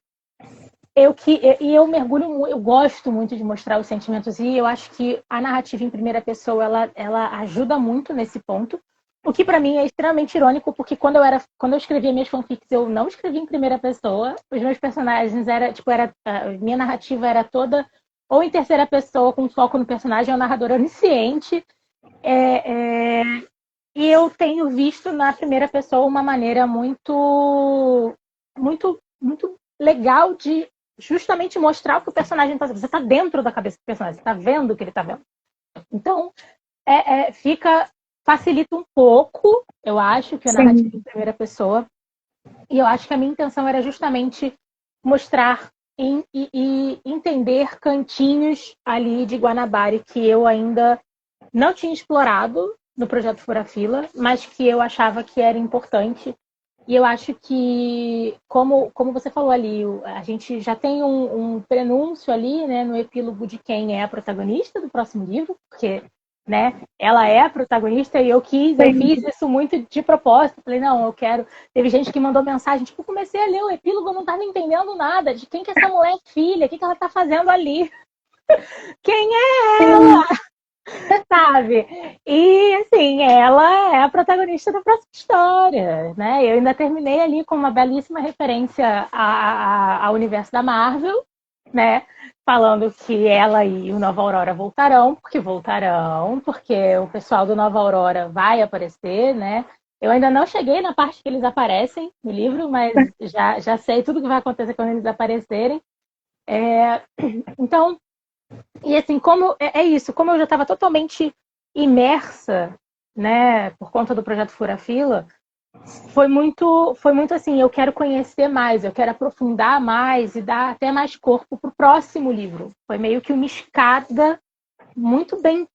eu mergulho, eu gosto muito de mostrar os sentimentos e eu acho que a narrativa em primeira pessoa ela ajuda muito nesse ponto. O que para mim é extremamente irônico, porque quando eu escrevia minhas fanfics, eu não escrevia em primeira pessoa. Os meus personagens a minha narrativa era toda ou em terceira pessoa, com foco no personagem, ou narrador onisciente. É, é, e eu tenho visto na primeira pessoa uma maneira muito legal de justamente mostrar o que o personagem está fazendo. Você está dentro da cabeça do personagem, você está vendo o que ele está vendo. Então, facilita um pouco, eu acho, que a narrativa em primeira pessoa. E eu acho que a minha intenção era justamente mostrar e entender cantinhos ali de Guanabara que eu ainda não tinha explorado no projeto Furafila, mas que eu achava que era importante. E eu acho que, como você falou ali, a gente já tem um prenúncio ali, né, no epílogo de quem é a protagonista do próximo livro, porque, né, ela é a protagonista e eu fiz isso muito de propósito. Falei, não, eu quero. Teve gente que mandou mensagem, tipo, comecei a ler o epílogo, eu não estava entendendo nada de quem que essa mulher é filha, o que ela está fazendo ali. Quem é ela? Sabe? E assim, ela é a protagonista da próxima história, né? Eu ainda terminei ali com uma belíssima referência ao universo da Marvel, né? Falando que ela e o Nova Aurora voltarão, porque o pessoal do Nova Aurora vai aparecer, né? Eu ainda não cheguei na parte que eles aparecem no livro, mas já sei tudo que vai acontecer quando eles aparecerem. Então, e assim, isso, como eu já estava totalmente imersa, né, por conta do projeto Furafila, foi muito assim, eu quero conhecer mais, eu quero aprofundar mais e dar até mais corpo para o próximo livro. Foi meio que uma escada muito bem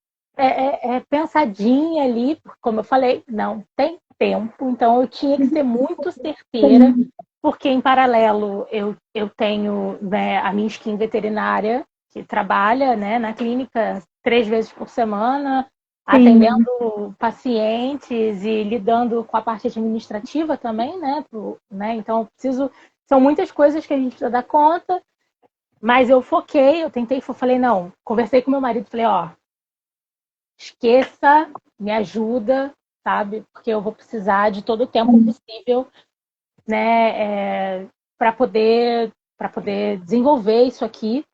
pensadinha ali, como eu falei, não tem tempo, então eu tinha que ser muito certeira, porque em paralelo eu tenho, né, a minha skin veterinária, que trabalha, né, na clínica 3 vezes por semana, atendendo pacientes e lidando com a parte administrativa também, né? Então, são muitas coisas que a gente precisa dar conta, mas eu foquei, falei, não, conversei com meu marido, falei, ó, esqueça, me ajuda, sabe? Porque eu vou precisar de todo o tempo possível, né, para poder desenvolver isso aqui.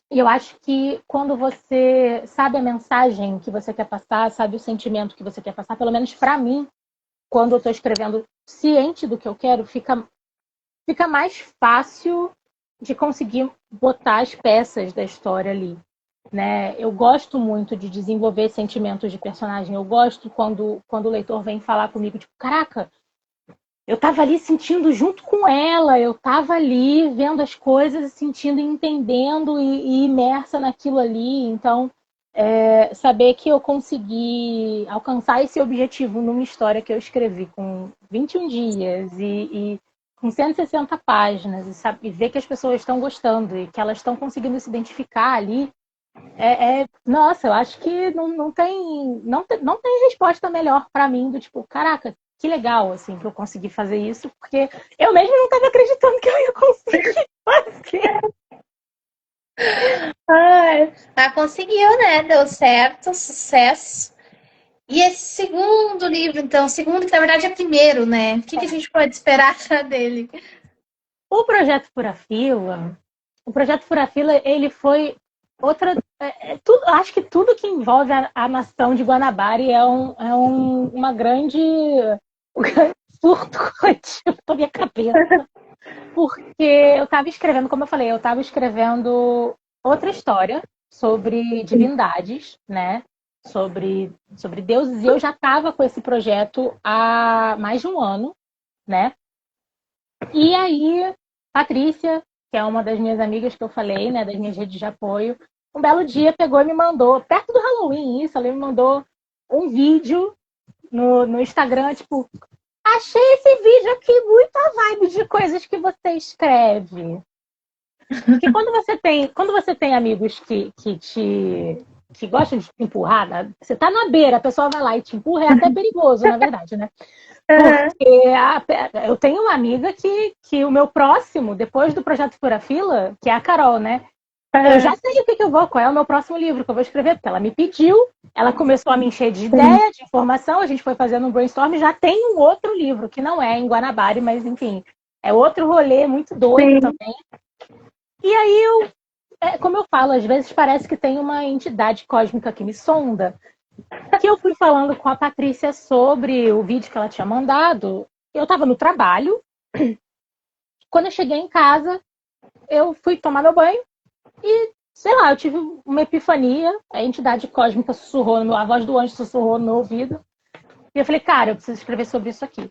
E eu acho que quando você sabe a mensagem que você quer passar, sabe o sentimento que você quer passar, pelo menos para mim, quando eu estou escrevendo ciente do que eu quero, fica mais fácil de conseguir botar as peças da história ali, né? Eu gosto muito de desenvolver sentimentos de personagem. Eu gosto quando o leitor vem falar comigo, tipo, caraca, eu estava ali sentindo junto com ela, eu estava ali vendo as coisas, sentindo e entendendo e imersa naquilo ali. Então, saber que eu consegui alcançar esse objetivo numa história que eu escrevi com 21 dias e com 160 páginas, e ver que as pessoas estão gostando e que elas estão conseguindo se identificar ali, nossa, eu acho que não tem resposta melhor para mim do tipo, caraca, que legal, assim, que eu consegui fazer isso, porque eu mesmo não estava acreditando que eu ia conseguir fazer. Conseguiu, né? Deu certo, sucesso. E esse segundo livro, então, segundo que na verdade é primeiro, né? O que a gente pode esperar dele? O Projeto Furafila, ele foi outra. Acho que tudo que envolve a nação de Guanabara uma grande. Um grande surto coletivo na minha cabeça. Porque eu estava escrevendo, como eu falei, eu estava escrevendo outra história sobre divindades, né? Sobre deuses, e eu já estava com esse projeto há mais de um ano, né? E aí, Patrícia que é uma das minhas amigas que eu falei, né, das minhas redes de apoio, um belo dia pegou e me mandou, perto do Halloween, isso, ela me mandou um vídeo no Instagram, tipo, achei esse vídeo aqui muito a vibe de coisas que você escreve. Porque quando você tem amigos que gostam de te empurrar, né? Você tá na beira, a pessoa vai lá e te empurra, é até perigoso, na verdade, né? Porque eu tenho uma amiga que o meu próximo, depois do Projeto Fura Fila, que é a Carol, né? Eu já sei o que eu vou, qual é o meu próximo livro que eu vou escrever, porque ela me pediu, ela começou a me encher de ideia, de informação, a gente foi fazendo um brainstorm, já tem um outro livro, que não é em Guanabara, mas enfim, é outro rolê muito doido também. E aí como eu falo, às vezes parece que tem uma entidade cósmica que me sonda, que eu fui falando com a Patrícia sobre o vídeo que ela tinha mandado, eu estava no trabalho, quando eu cheguei em casa, eu fui tomar meu banho, e, sei lá, eu tive uma epifania, a entidade cósmica sussurrou, a voz do anjo sussurrou no meu ouvido. E eu falei, cara, eu preciso escrever sobre isso aqui.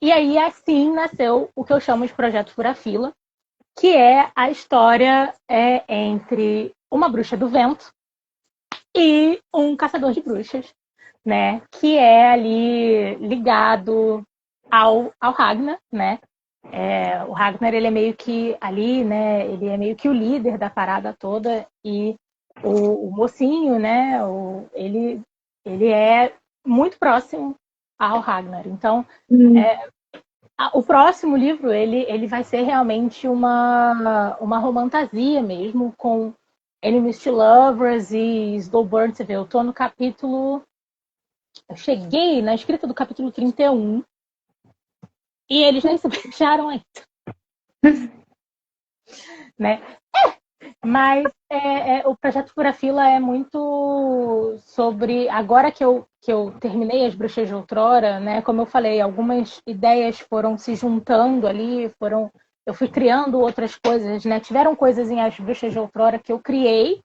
E aí, assim, nasceu o que eu chamo de Projeto Fura-Fila, que é a história entre uma bruxa do vento e um caçador de bruxas, né? Que é ali ligado ao Ragnar, né? O Ragnar, ele é meio que ali, né? Ele é meio que o líder da parada toda e o mocinho, né? Ele é muito próximo ao Ragnar. Então, o próximo livro, ele vai ser realmente uma romantasia mesmo, com Enemies to Lovers e Slow Burn. Você vê, eu tô no capítulo... Eu cheguei na escrita do capítulo 31 e eles nem se beijaram ainda. Né? Mas o Projeto Fura Fila é muito sobre... Agora que eu terminei As Bruxas de Outrora, né? Como eu falei, algumas ideias foram se juntando ali, eu fui criando outras coisas, né? Tiveram coisas em As Bruxas de Outrora que eu criei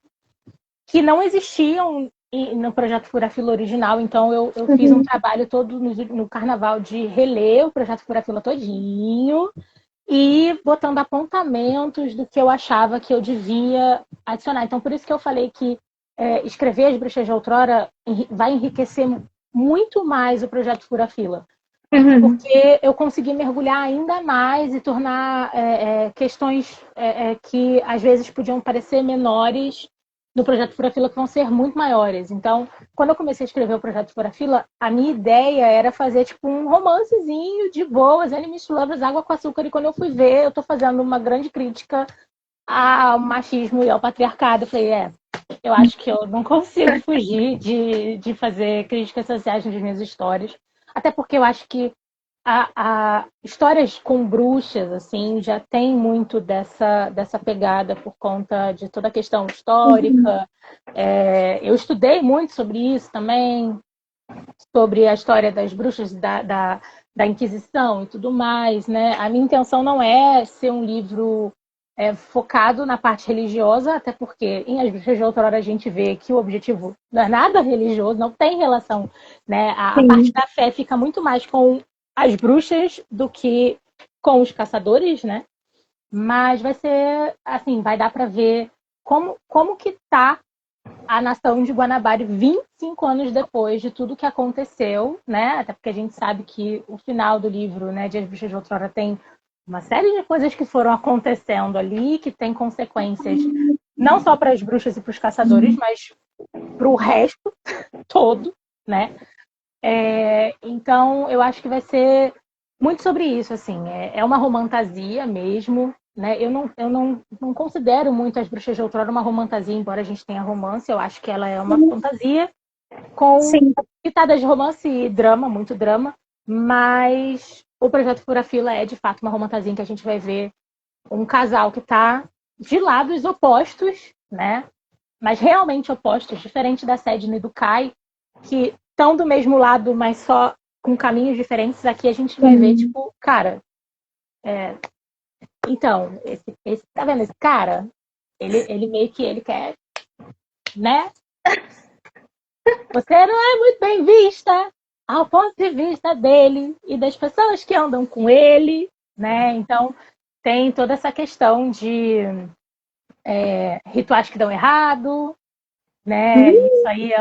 que não existiam no Projeto Fura Fila original, então eu fiz um trabalho todo no carnaval de reler o Projeto Fura Fila todinho e botando apontamentos do que eu achava que eu devia adicionar. Então, por isso que eu falei que escrever As Bruxas de Outrora vai enriquecer muito mais o Projeto Fura Fila. Porque eu consegui mergulhar ainda mais e tornar questões que às vezes podiam parecer menores no Projeto Fura Fila, que vão ser muito maiores. Então, quando eu comecei a escrever o Projeto Fura Fila, a minha ideia era fazer tipo um romancezinho de boas, Enemies to Lovers, água com açúcar, e quando eu fui ver, eu tô fazendo uma grande crítica ao machismo e ao patriarcado. Eu falei, eu acho que eu não consigo fugir de fazer críticas sociais nas minhas histórias. Até porque eu acho que histórias com bruxas, assim, já tem muito dessa pegada por conta de toda a questão histórica. Eu estudei muito sobre isso também, sobre a história das bruxas da Inquisição e tudo mais, né? A minha intenção não é ser um livro focado na parte religiosa, até porque em As Bruxas de Outrora a gente vê que o objetivo não é nada religioso, não tem relação, né? A parte da fé fica muito mais com as bruxas do que com os caçadores, né? Mas vai ser, assim, vai dar para ver como que tá a nação de Guanabara 25 anos depois de tudo que aconteceu, né? Até porque a gente sabe que o final do livro, né, de As Bruxas de Outrora, tem uma série de coisas que foram acontecendo ali, que tem consequências não só para as bruxas e para os caçadores, mas para o resto todo, né? Então, eu acho que vai ser muito sobre isso, assim. É uma romantasia mesmo, né? Eu não considero muito As Bruxas de Outrora uma romantasia, embora a gente tenha romance. Eu acho que ela é uma fantasia com pitadas de romance e drama, muito drama. Mas o Projeto Fura Fila é, de fato, uma romantasia em que a gente vai ver um casal que está de lados opostos, né? Mas realmente opostos, diferente da Sedna e do Kai, que estão do mesmo lado, mas só com caminhos diferentes. Aqui a gente vai ver, tipo, cara, então, tá vendo esse cara? Ele meio que ele quer, né? Você não é muito bem vista ao ponto de vista dele e das pessoas que andam com ele, né? Então, tem toda essa questão de rituais que dão errado, né? Isso aí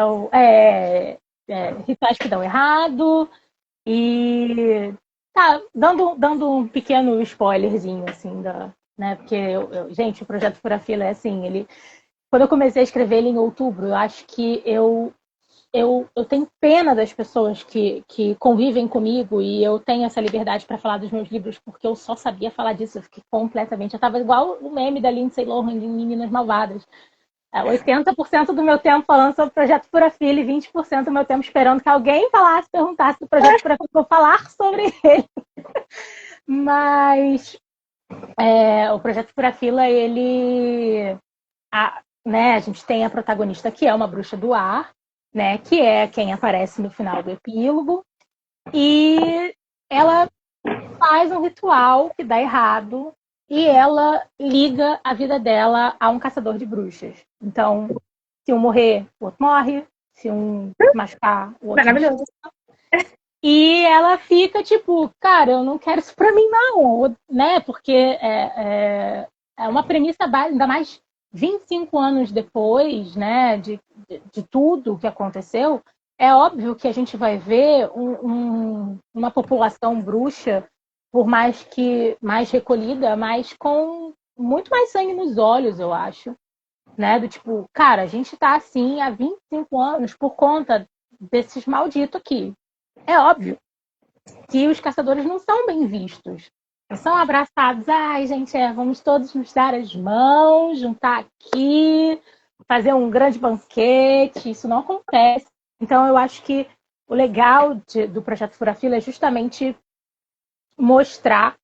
rituais que dão errado. E tá, dando um pequeno spoilerzinho, assim, né? Porque, gente, o Projeto Fura Fila é assim, quando eu comecei a escrever ele em outubro, eu acho que eu tenho pena das pessoas que convivem comigo e eu tenho essa liberdade para falar dos meus livros porque eu só sabia falar disso. Eu fiquei completamente. Eu estava igual o meme da Lindsay Lohan de Meninas Malvadas. 80% do meu tempo falando sobre o Projeto Fura Fila e 20% do meu tempo esperando que alguém perguntasse do Projeto Fura Fila para eu falar sobre ele. Mas o Projeto Fura Fila, né, a gente tem a protagonista que é uma bruxa do ar, né, que é quem aparece no final do epílogo, e ela faz um ritual que dá errado e ela liga a vida dela a um caçador de bruxas. Então, se um morrer, o outro morre, se um machucar, o outro Maravilhoso. e ela fica tipo, cara, eu não quero isso pra mim não, né, porque é uma premissa, ainda mais 25 anos depois, né, de tudo que aconteceu, é óbvio que a gente vai ver uma população bruxa, por mais que mais recolhida, mas com muito mais sangue nos olhos, eu acho. Né? Do tipo, cara, a gente tá assim há 25 anos por conta desses malditos aqui. É óbvio que os caçadores não são bem vistos. Não são abraçados, ai, gente, vamos todos nos dar as mãos, juntar aqui, fazer um grande banquete. Isso não acontece. Então, eu acho que o legal do Projeto Furafila é justamente mostrar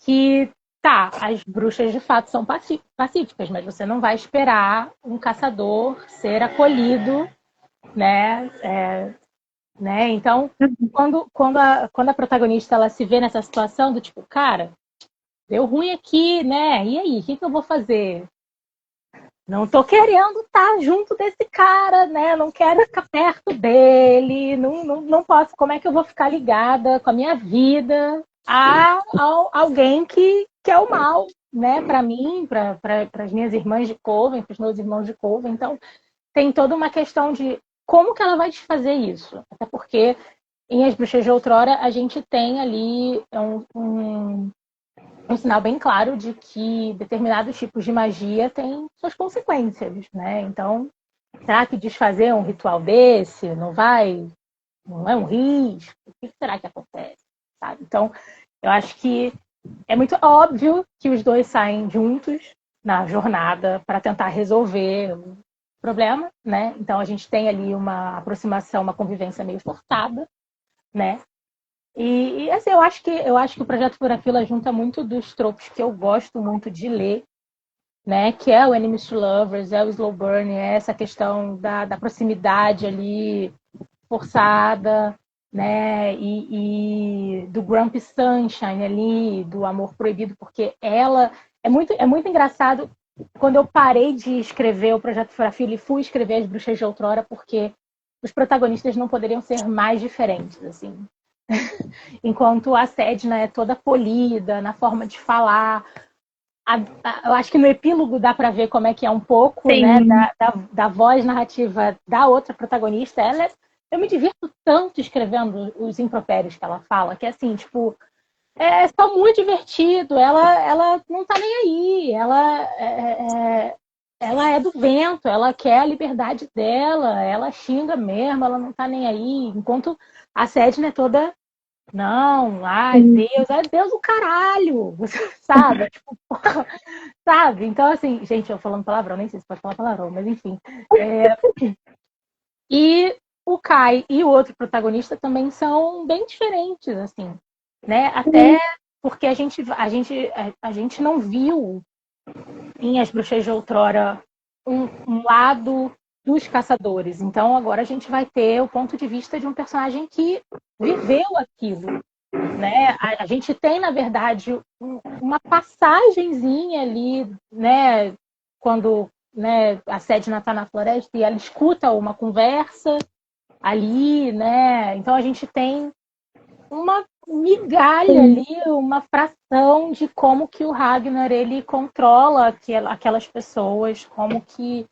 que, tá, as bruxas de fato são pacíficas, mas você não vai esperar um caçador ser acolhido, né? Né? Então, quando a protagonista ela se vê nessa situação do tipo, cara, deu ruim aqui, né? E aí, o que eu vou fazer? Não tô querendo estar junto desse cara, né? Não quero ficar perto dele, não posso. Como é que eu vou ficar ligada com a minha vida a alguém que é o mal, né? Para mim, para as minhas irmãs de Coven, para os meus irmãos de Coven. Então, tem toda uma questão de como que ela vai desfazer isso. Até porque em As Bruxas de Outrora a gente tem ali um sinal bem claro de que determinados tipos de magia têm suas consequências, né? Então, será que desfazer um ritual desse não vai, não é um risco? O que será que acontece? Sabe? Então, eu acho que é muito óbvio que os dois saem juntos na jornada para tentar resolver o problema, né? Então a gente tem ali uma aproximação, uma convivência meio forçada, né? E assim, eu acho que o Projeto Furafila junta muito dos tropos que eu gosto muito de ler, né? Que é o Enemies to Lovers, é o Slow Burn, é essa questão da proximidade ali forçada, né? E do Grumpy Sunshine ali, do amor proibido, porque ela é muito engraçado quando eu parei de escrever o Projeto Furafila e fui escrever As Bruxas de Outrora, porque os protagonistas não poderiam ser mais diferentes, assim. Enquanto a Sedna é toda polida na forma de falar. Eu acho que no epílogo dá para ver como é que é um pouco, né, da voz narrativa da outra protagonista. Eu me divirto tanto escrevendo os impropérios que ela fala, que assim, tipo, é só muito divertido. Ela não tá nem aí. Ela é do vento, ela quer a liberdade dela, ela xinga mesmo, ela não tá nem aí. Enquanto a Sedna é toda não, ai Deus o caralho, sabe? Tipo, porra, sabe? Então, assim, gente, eu falando palavrão, nem sei se pode falar palavrão, mas enfim. E o Kai e o outro protagonista também são bem diferentes, assim, né? Até porque a gente não viu em As Bruxas de Outrora um lado dos caçadores. Então, agora a gente vai ter o ponto de vista de um personagem que viveu aquilo, né? A gente tem, na verdade, uma passagenzinha ali, né? Quando, né, a Sedna está na floresta e ela escuta uma conversa ali, né? Então a gente tem uma migalha ali, uma fração de como que o Ragnar ele controla aquelas pessoas, como que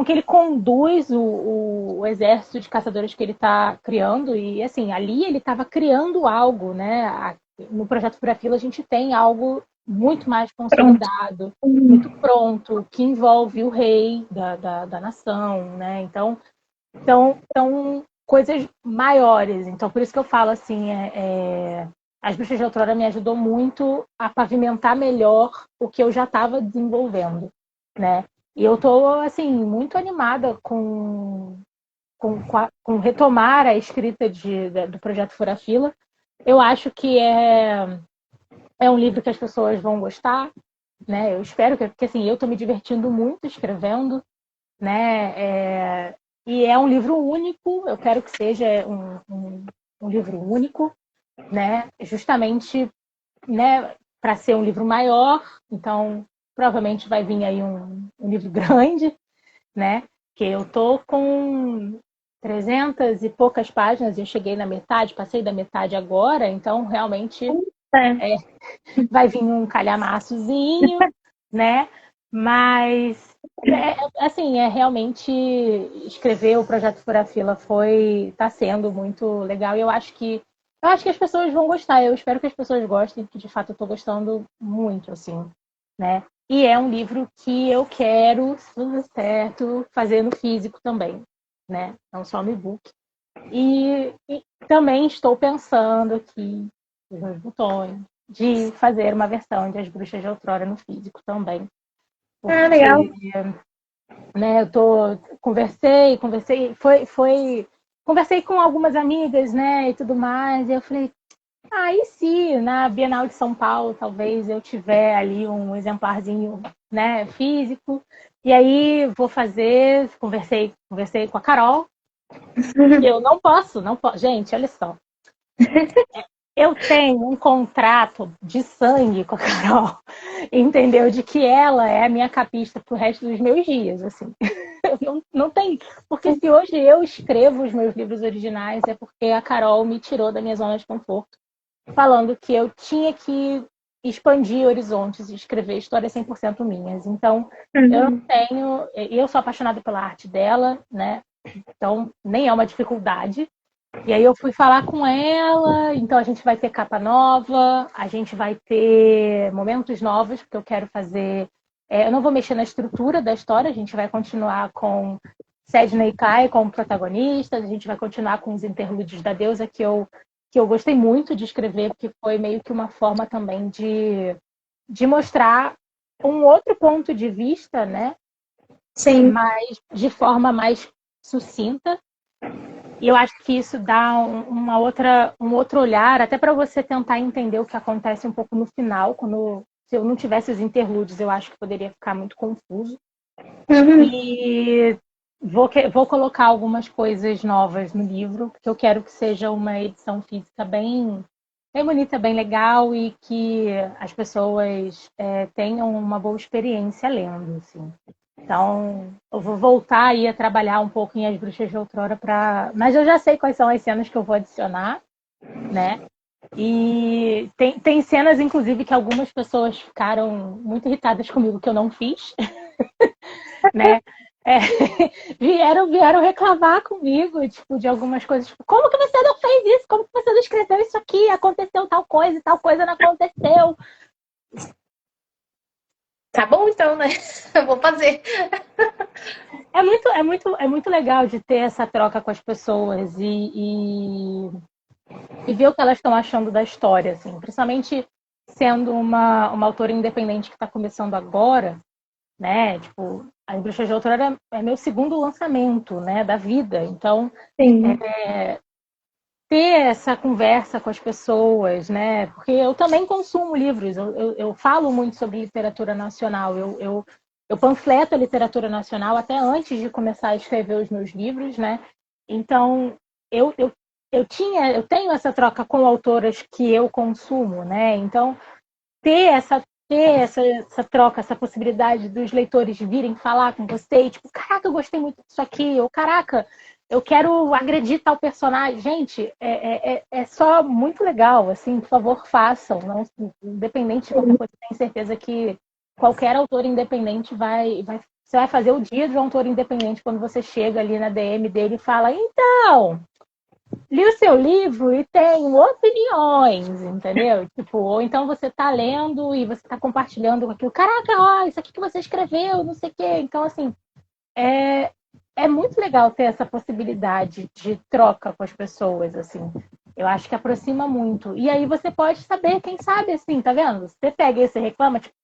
ele conduz o exército de caçadores que ele está criando. E assim, ali ele estava criando algo, né? No projeto Furafila a gente tem algo muito mais Pronto. consolidado, muito pronto, que envolve o rei da nação, né? Então, coisas maiores. Então, por isso que eu falo assim, As Bruxas de Outrora me ajudou muito a pavimentar melhor o que eu já estava desenvolvendo, né? E eu tô, assim, muito animada com retomar a escrita do Projeto Furafila. Eu acho que é um livro que as pessoas vão gostar, né? Eu espero que assim, eu estou me divertindo muito escrevendo, né? E é um livro único, eu quero que seja um livro único, né? Justamente, né, para ser um livro maior, então provavelmente vai vir aí um livro grande, né? Que eu tô com 300 e poucas páginas, eu cheguei na metade, passei da metade agora, então realmente É. vai vir um calhamaçozinho, né? Mas assim, realmente escrever o projeto Furafila está sendo muito legal e eu acho que as pessoas vão gostar. Eu espero que as pessoas gostem, que de fato eu estou gostando muito, assim, né? E é um livro que eu quero, se tudo der certo, fazer no físico também, né? Não só no e-book. E também estou pensando aqui, os meus botões, de fazer uma versão de As Bruxas de Outrora no físico também. Ah, legal. Porque, né, conversei, conversei com algumas amigas, né, e tudo mais, e eu falei, e se na Bienal de São Paulo, talvez eu tiver ali um exemplarzinho, né, físico, e aí vou fazer, conversei com a Carol, que eu não posso, gente, olha só, eu tenho um contrato de sangue com a Carol, entendeu? De que ela é a minha capista pro resto dos meus dias, assim. Não tem. Porque se hoje eu escrevo os meus livros originais, é porque a Carol me tirou da minha zona de conforto, falando que eu tinha que expandir horizontes e escrever histórias 100% minhas. Então, eu não Uhum. tenho. Eu sou apaixonada pela arte dela, né? Então, nem é uma dificuldade. E aí eu fui falar com ela, então a gente vai ter capa nova, a gente vai ter momentos novos, porque eu quero fazer. Eu não vou mexer na estrutura da história, a gente vai continuar com Sedna e Kai como protagonistas, a gente vai continuar com os interlúdios da deusa, que eu gostei muito de escrever, porque foi meio que uma forma também de mostrar um outro ponto de vista, né? Sim. Mas de forma mais sucinta. E eu acho que isso dá um outro olhar, até para você tentar entender o que acontece um pouco no final, se eu não tivesse os interlúdios, eu acho que poderia ficar muito confuso. Uhum. E vou colocar algumas coisas novas no livro, porque eu quero que seja uma edição física bem bonita, bem legal e que as pessoas tenham uma boa experiência lendo, assim. Então, eu vou voltar aí a trabalhar um pouco em As Bruxas de Outrora mas eu já sei quais são as cenas que eu vou adicionar, né? E tem cenas, inclusive, que algumas pessoas ficaram muito irritadas comigo que eu não fiz, né? É, vieram reclamar comigo, tipo, de algumas coisas, tipo, como que você não fez isso? Como que você não escreveu isso aqui? Aconteceu tal coisa e tal coisa não aconteceu. Tá bom, então, né? Eu vou fazer. É muito legal de ter essa troca com as pessoas e ver o que elas estão achando da história, assim, principalmente sendo uma autora independente que está começando agora, né? Tipo, a Bruxa de Outrora é meu segundo lançamento, né, da vida. Então, Sim. ter essa conversa com as pessoas, né? Porque eu também consumo livros, eu falo muito sobre literatura nacional, eu panfleto a literatura nacional até antes de começar a escrever os meus livros, né? Então, eu, eu, eu tenho essa troca com autoras que eu consumo, né? Então, essa troca, essa possibilidade dos leitores virem falar com você e tipo, caraca, eu gostei muito disso aqui, ou caraca, eu quero agredir tal personagem. Gente, é só muito legal, assim, por favor, façam. Não, independente de qualquer coisa, tenho certeza que qualquer autor independente você vai fazer o dia de um autor independente quando você chega ali na DM dele e fala, então, li o seu livro e tenho opiniões, entendeu? Tipo, ou então você tá lendo e você tá compartilhando com aquilo, caraca, ó, isso aqui que você escreveu, não sei o quê. Então, assim, é, é muito legal ter essa possibilidade de troca com as pessoas, assim. Eu acho que aproxima muito. E aí você pode saber, quem sabe, assim, tá vendo? Você pega e você reclama, tipo,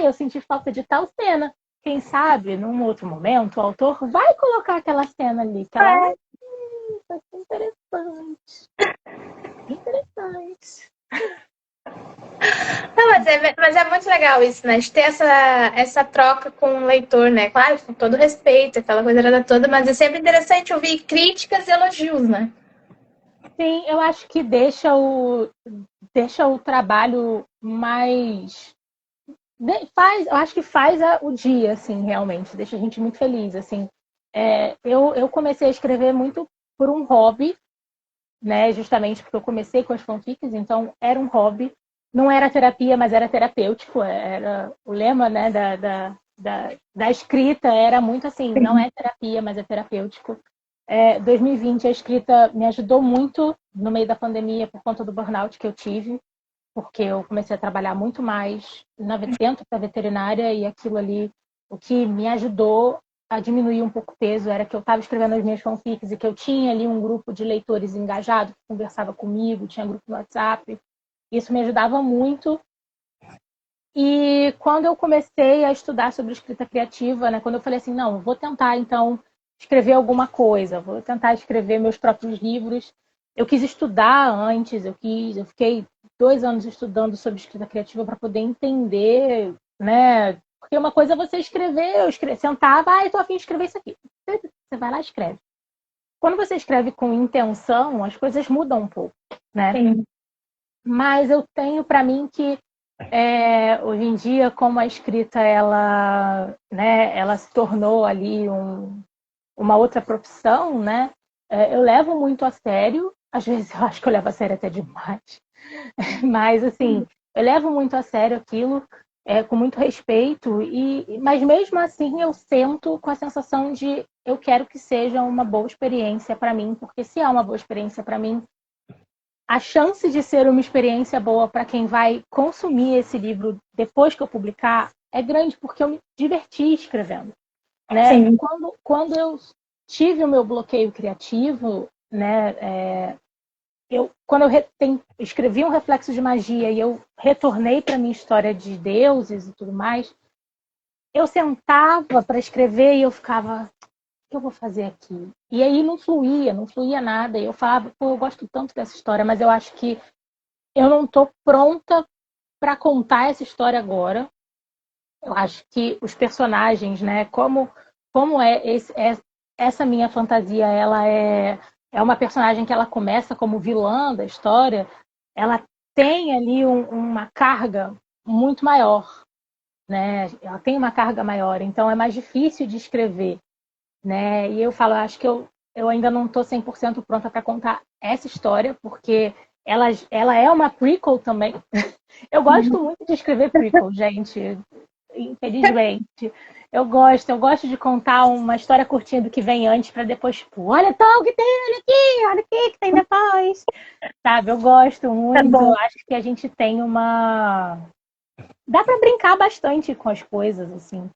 eu senti falta de tal cena. Quem sabe, num outro momento, o autor vai colocar aquela cena ali, que ela, isso aqui é interessante. Interessante. Não, mas é muito legal isso, né? De ter essa troca com o leitor, né? Claro, com todo respeito, aquela coisa toda, mas é sempre interessante ouvir críticas e elogios, né? Sim, eu acho que deixa o trabalho mais. Eu acho que faz o dia, assim, realmente. Deixa a gente muito feliz, assim. Eu comecei a escrever muito por um hobby, né? Justamente porque eu comecei com as fanfics, então era um hobby. Não era terapia, mas era terapêutico. Era o lema, né, da escrita era muito assim, não é terapia, mas é terapêutico. 2020 a escrita me ajudou muito no meio da pandemia por conta do burnout que eu tive, porque eu comecei a trabalhar muito mais dentro da veterinária e aquilo ali, o que me ajudou a diminuir um pouco o peso era que eu estava escrevendo as minhas fanfics e que eu tinha ali um grupo de leitores engajado que conversava comigo, tinha grupo no WhatsApp. Isso me ajudava muito. E quando eu comecei a estudar sobre escrita criativa, né, quando eu falei assim, não, vou tentar então escrever alguma coisa, vou tentar escrever meus próprios livros. Eu quis estudar antes, eu fiquei 2 anos estudando sobre escrita criativa para poder entender, né? Porque uma coisa é você escrever, sentava, estou a fim de escrever isso aqui. Você vai lá e escreve. Quando você escreve com intenção, as coisas mudam um pouco, né? Sim. Mas eu tenho para mim que hoje em dia, como a escrita ela se tornou ali uma outra profissão, né? Eu levo muito a sério. Às vezes eu acho que eu levo a sério até demais. Mas assim, eu levo muito a sério aquilo, com muito respeito, mas mesmo assim eu sento com a sensação de eu quero que seja uma boa experiência para mim, porque se é uma boa experiência para mim, a chance de ser uma experiência boa para quem vai consumir esse livro depois que eu publicar é grande, porque eu me diverti escrevendo. Né? Sim. Quando eu tive o meu bloqueio criativo, né, quando eu escrevi um reflexo de magia e eu retornei para minha história de deuses e tudo mais, eu sentava para escrever e eu ficava, o que eu vou fazer aqui? E aí não fluía nada. E eu falava, pô, eu gosto tanto dessa história, mas eu acho que eu não estou pronta para contar essa história agora. Eu acho que os personagens, né, como essa minha fantasia, ela é uma personagem que ela começa como vilã da história, ela tem ali uma carga muito maior, né? Ela tem uma carga maior, então é mais difícil de escrever, né? E eu falo, acho que eu ainda não estou 100% pronta para contar essa história, porque ela é uma prequel também. Eu gosto muito de escrever prequel, gente. Infelizmente. Eu gosto de contar uma história curtinha do que vem antes para depois, tipo, olha só o que tem, olha aqui que tem depois. Sabe, eu gosto Tá muito. Eu bom. acho que a gente tem uma. Dá para brincar bastante com as coisas, assim.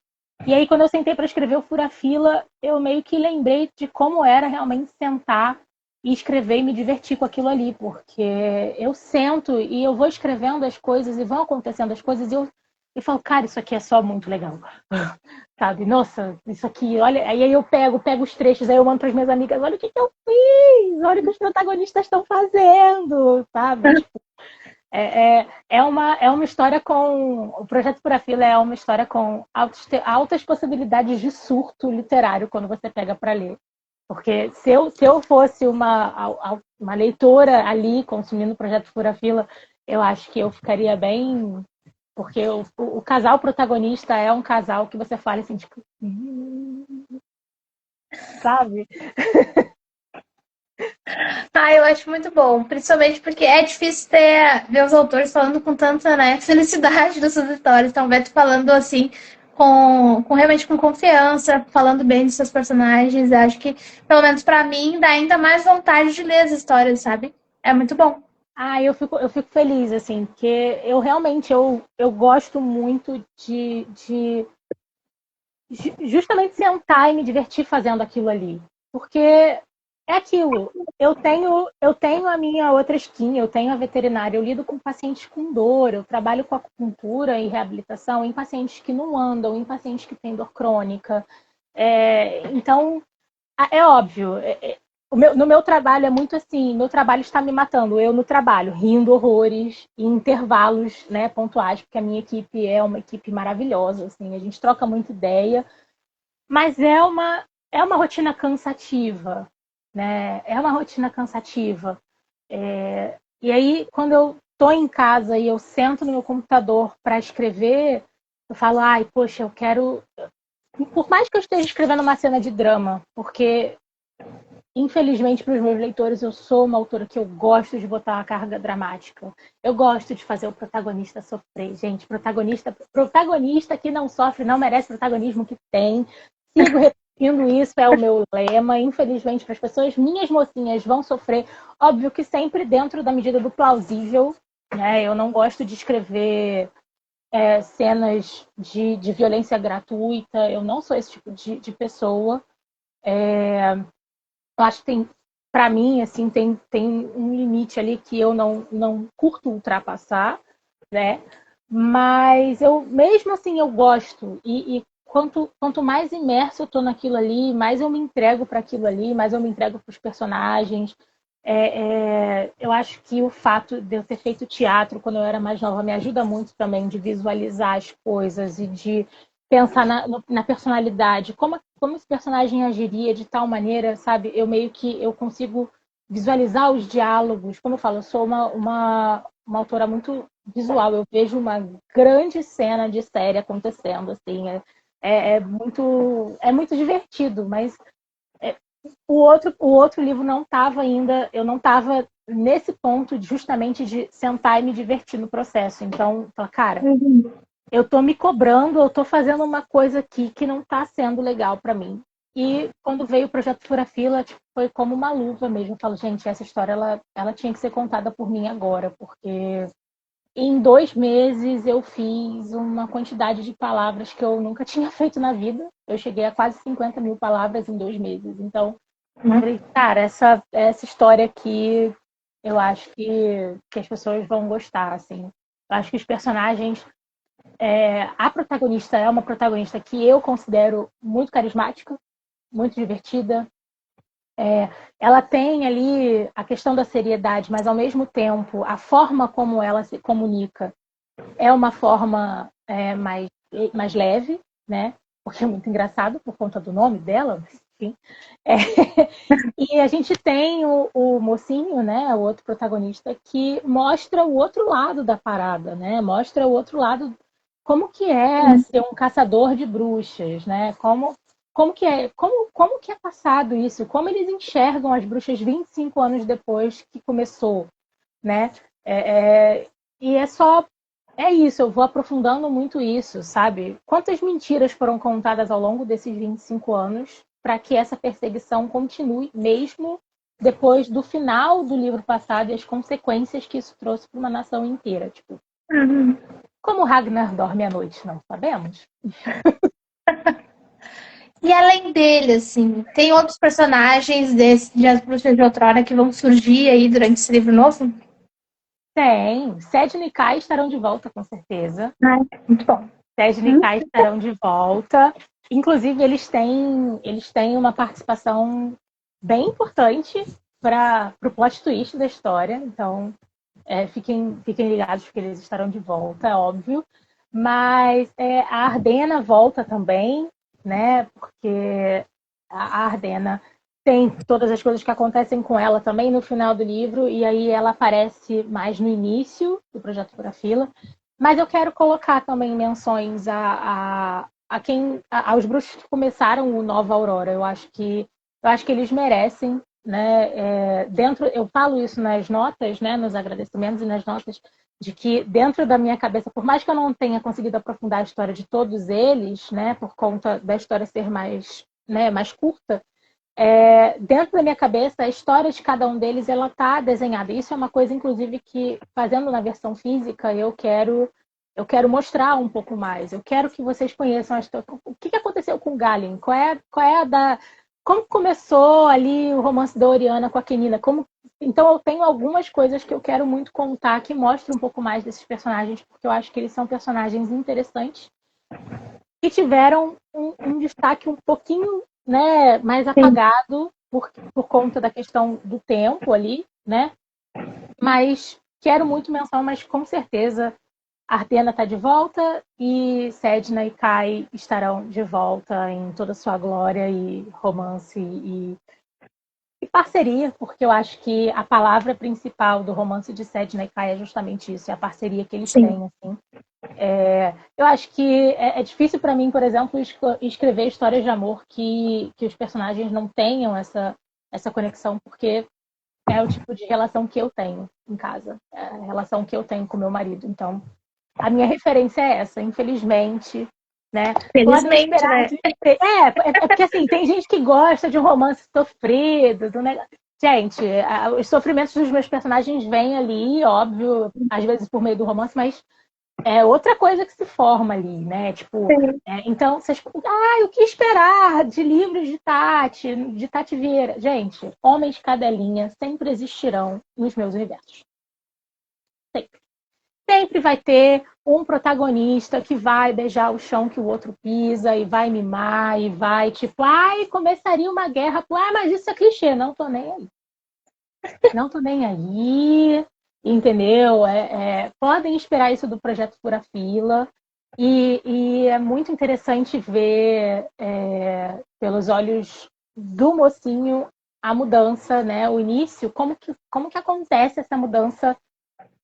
E aí, quando eu sentei para escrever o Fura-Fila, eu meio que lembrei de como era realmente sentar e escrever e me divertir com aquilo ali, porque eu sento e eu vou escrevendo as coisas e vão acontecendo as coisas e eu falo, cara, isso aqui é só muito legal. Sabe? Nossa, isso aqui, olha. Aí eu pego os trechos, aí eu mando para as minhas amigas, olha o que eu fiz, olha o que os protagonistas estão fazendo, sabe? Tipo, é uma história com. O Projeto Pura Fila é uma história com altas possibilidades de surto literário quando você pega para ler. Porque se eu fosse uma leitora ali consumindo o Projeto Pura Fila, eu acho que eu ficaria bem. Porque o casal protagonista é um casal que você fala assim, tipo. Sabe? Ah, eu acho muito bom, principalmente porque é difícil ver os autores falando com tanta, né, felicidade das suas histórias. Então, o Beto falando assim, realmente com confiança, falando bem dos seus personagens. Eu acho que, pelo menos pra mim, dá ainda mais vontade de ler as histórias, sabe? É muito bom. Ah, eu fico feliz, assim, porque eu realmente eu gosto muito de justamente sentar e me divertir fazendo aquilo ali. Porque é aquilo. Eu tenho a minha outra skin, eu tenho a veterinária, eu lido com pacientes com dor, eu trabalho com acupuntura e reabilitação em pacientes que não andam, em pacientes que têm dor crônica. Então, é óbvio. No meu trabalho é muito assim, meu trabalho está me matando. Eu no trabalho, rindo horrores, em intervalos, né, pontuais, porque a minha equipe é uma equipe maravilhosa, assim, a gente troca muita ideia, mas é uma rotina cansativa, né? É uma rotina cansativa. E aí, quando eu estou em casa e eu sento no meu computador para escrever, eu falo, ai, poxa, eu quero. Por mais que eu esteja escrevendo uma cena de drama, porque infelizmente, para os meus leitores, eu sou uma autora que eu gosto de botar uma carga dramática. Eu gosto de fazer o protagonista sofrer. Gente, protagonista que não sofre não merece o protagonismo que tem. Sigo repetindo isso, é o meu lema. Infelizmente, para as pessoas, minhas mocinhas vão sofrer. Óbvio que sempre dentro da medida do plausível. Né? Eu não gosto de escrever cenas de violência gratuita. Eu não sou esse tipo de pessoa. Eu acho que tem, para mim, assim, tem um limite ali que eu não curto ultrapassar, né? Mas eu, mesmo assim, eu gosto. E quanto mais imerso eu tô naquilo ali, mais eu me entrego para aquilo ali, mais eu me entrego para os personagens. Eu acho que o fato de eu ter feito teatro quando eu era mais nova me ajuda muito também de visualizar as coisas e de pensar na personalidade, como esse personagem agiria de tal maneira, sabe? Eu meio que eu consigo visualizar os diálogos. Como eu falo, eu sou uma autora muito visual. Eu vejo uma grande cena de série acontecendo, assim. É muito divertido, mas o outro livro não estava ainda, eu não estava nesse ponto justamente de sentar e me divertir no processo. Então, cara, Uhum. eu tô me cobrando, eu tô fazendo uma coisa aqui que não tá sendo legal para mim. E quando veio o projeto Fura Fila, tipo, foi como uma luva mesmo. Eu falo, gente, essa história ela tinha que ser contada por mim agora, porque em 2 meses eu fiz uma quantidade de palavras que eu nunca tinha feito na vida. Eu cheguei a quase 50 mil palavras em 2 meses. Então, eu falei, cara, essa história aqui, eu acho que as pessoas vão gostar, assim. Eu acho que os personagens a protagonista é uma protagonista que eu considero muito carismática, muito divertida. Ela tem ali a questão da seriedade, mas ao mesmo tempo a forma como ela se comunica é uma forma mais leve, né? Porque é muito engraçado por conta do nome dela, mas, enfim. É. E a gente tem o mocinho, né? O outro protagonista que mostra o outro lado da parada, né? Mostra o outro lado, como que é ser um caçador de bruxas, né? Como que é passado isso? Como eles enxergam as bruxas 25 anos depois que começou, né? E é isso, eu vou aprofundando muito isso, sabe? Quantas mentiras foram contadas ao longo desses 25 anos para que essa perseguição continue, mesmo depois do final do livro passado e as consequências que isso trouxe para uma nação inteira? Tipo, Uhum. como Ragnar dorme à noite, não sabemos? E além dele, assim, tem outros personagens de As Bruxas de Outrora que vão surgir aí durante esse livro novo? Tem. Sedna e Kai estarão de volta, com certeza. Ai, muito bom. Sedna e Kai estarão de volta. Inclusive, eles têm uma participação bem importante para o plot twist da história. Então, fiquem ligados porque eles estarão de volta, é óbvio. Mas a Ardena volta também, né? Porque a Ardena tem todas as coisas que acontecem com ela também no final do livro, e aí ela aparece mais no início do Projeto Fura Fila. Mas eu quero colocar também menções aos bruxos que começaram o Nova Aurora. Eu acho que eles merecem, né? Eu falo isso nas notas, né? Nos agradecimentos e nas notas, de que dentro da minha cabeça, por mais que eu não tenha conseguido aprofundar a história de todos eles, né? Por conta da história ser mais, né? Mais curta, dentro da minha cabeça, a história de cada um deles, ela tá desenhada. Isso é uma coisa, inclusive, que fazendo na versão física, eu quero mostrar um pouco mais. Eu quero que vocês conheçam a história. O que aconteceu com o Galen? Como começou ali o romance da Oriana com a Kenina? Então eu tenho algumas coisas que eu quero muito contar que mostram um pouco mais desses personagens, porque eu acho que eles são personagens interessantes que tiveram um destaque um pouquinho, né, mais apagado por conta da questão do tempo ali, né? Mas quero muito mencionar, mas com certeza Ardena está de volta e Sedna e Kai estarão de volta em toda a sua glória e romance e parceria, porque eu acho que a palavra principal do romance de Sedna e Kai é justamente isso, é a parceria que eles têm, assim. Eu acho que é difícil para mim, por exemplo, escrever histórias de amor que os personagens não tenham essa conexão, porque é o tipo de relação que eu tenho em casa, é a relação que eu tenho com meu marido. Então, a minha referência é essa, infelizmente, né? Podem Felizmente, esperar né? é porque assim, tem gente que gosta de um romance sofrido, do negócio. Gente, os sofrimentos dos meus personagens vêm ali, óbvio, às vezes por meio do romance, mas é outra coisa que se forma ali, né? Tipo, então, vocês. O que esperar de livros de Tati Vieira? Gente, homens cadelinha sempre existirão nos meus universos. Sempre. Sempre vai ter um protagonista que vai beijar o chão que o outro pisa e vai mimar e vai, tipo, começaria uma guerra. Mas isso é clichê. Não tô nem aí. Não tô nem aí. Entendeu? Podem esperar isso do Projeto Fura Fila. E é muito interessante ver pelos olhos do mocinho a mudança, né? O início, como que acontece essa mudança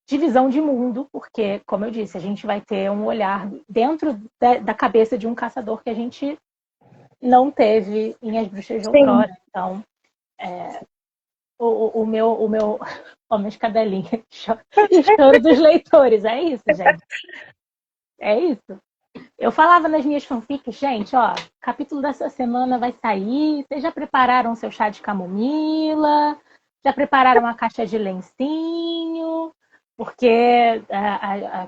de visão de mundo, porque, como eu disse, a gente vai ter um olhar dentro da cabeça de um caçador que a gente não teve em As Bruxas de Outrora. Então, o meu Homens Cadelinha e choro dos leitores. É isso, gente. É isso. Eu falava nas minhas fanfics, gente, ó, capítulo dessa semana vai sair. Vocês já prepararam seu chá de camomila? Já prepararam a caixa de lencinho? Porque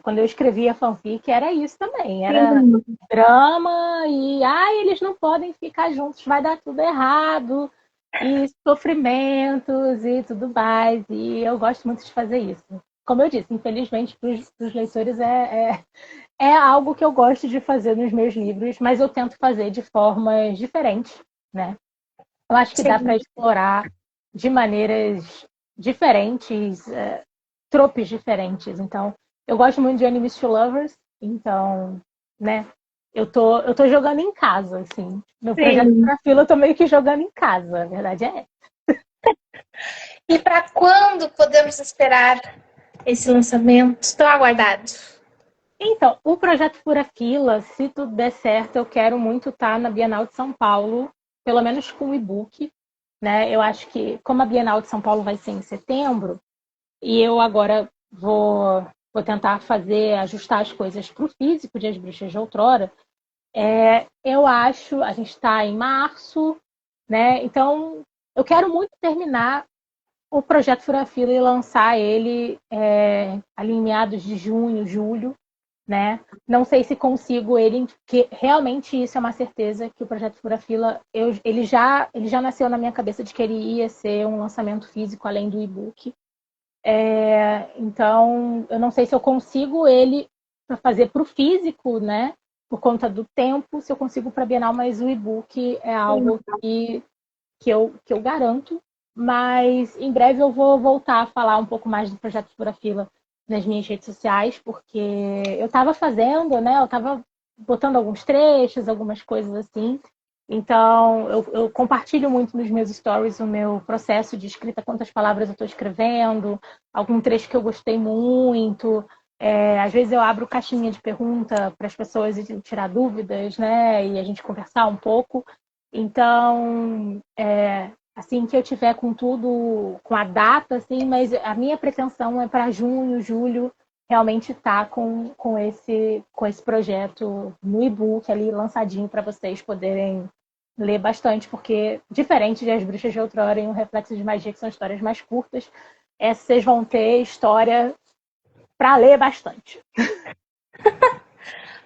quando eu escrevia fanfic era isso também. Era drama e eles não podem ficar juntos, vai dar tudo errado. E sofrimentos e tudo mais. E eu gosto muito de fazer isso. Como eu disse, infelizmente, para os leitores é algo que eu gosto de fazer nos meus livros, mas eu tento fazer de formas diferentes, né? Eu acho que dá para explorar de maneiras diferentes, tropes diferentes. Então, eu gosto muito de Enemies to Lovers, então, né? Eu tô jogando em casa, assim. Meu projeto pra fila eu tô meio que jogando em casa, a verdade é essa. E para quando podemos esperar esse lançamento tão aguardado? Então, o projeto Fura Fila, se tudo der certo, eu quero muito estar na Bienal de São Paulo, pelo menos com o e-book, né? Eu acho que, como a Bienal de São Paulo vai ser em setembro, e eu agora vou tentar ajustar as coisas para o físico de As Bruxas de Outrora, eu acho, a gente está em março, né? Então, eu quero muito terminar o projeto Fura Fila e lançar ele ali em meados de junho, julho, né? Não sei se consigo ele, que realmente isso é uma certeza que o projeto Fura Fila, ele já nasceu na minha cabeça de que ele ia ser um lançamento físico além do e-book. Então, eu não sei se eu consigo ele para fazer para o físico, né? Por conta do tempo, se eu consigo para a Bienal, mas o e-book é algo que eu garanto. Mas em breve eu vou voltar a falar um pouco mais do projeto Fura Fila nas minhas redes sociais, porque eu estava fazendo, né? Eu estava botando alguns trechos, algumas coisas assim. Então, eu compartilho muito nos meus stories o meu processo de escrita, quantas palavras eu estou escrevendo, algum trecho que eu gostei muito. Às vezes eu abro caixinha de pergunta para as pessoas e tirar dúvidas, né? E a gente conversar um pouco. Então, assim que eu tiver com tudo, com a data, assim, mas a minha pretensão é para junho, julho, realmente estar com esse projeto no e-book ali lançadinho para vocês poderem ler bastante, porque diferente de As Bruxas de Outrora e Um Reflexo de Magia, que são histórias mais curtas, essas vocês vão ter história para ler bastante.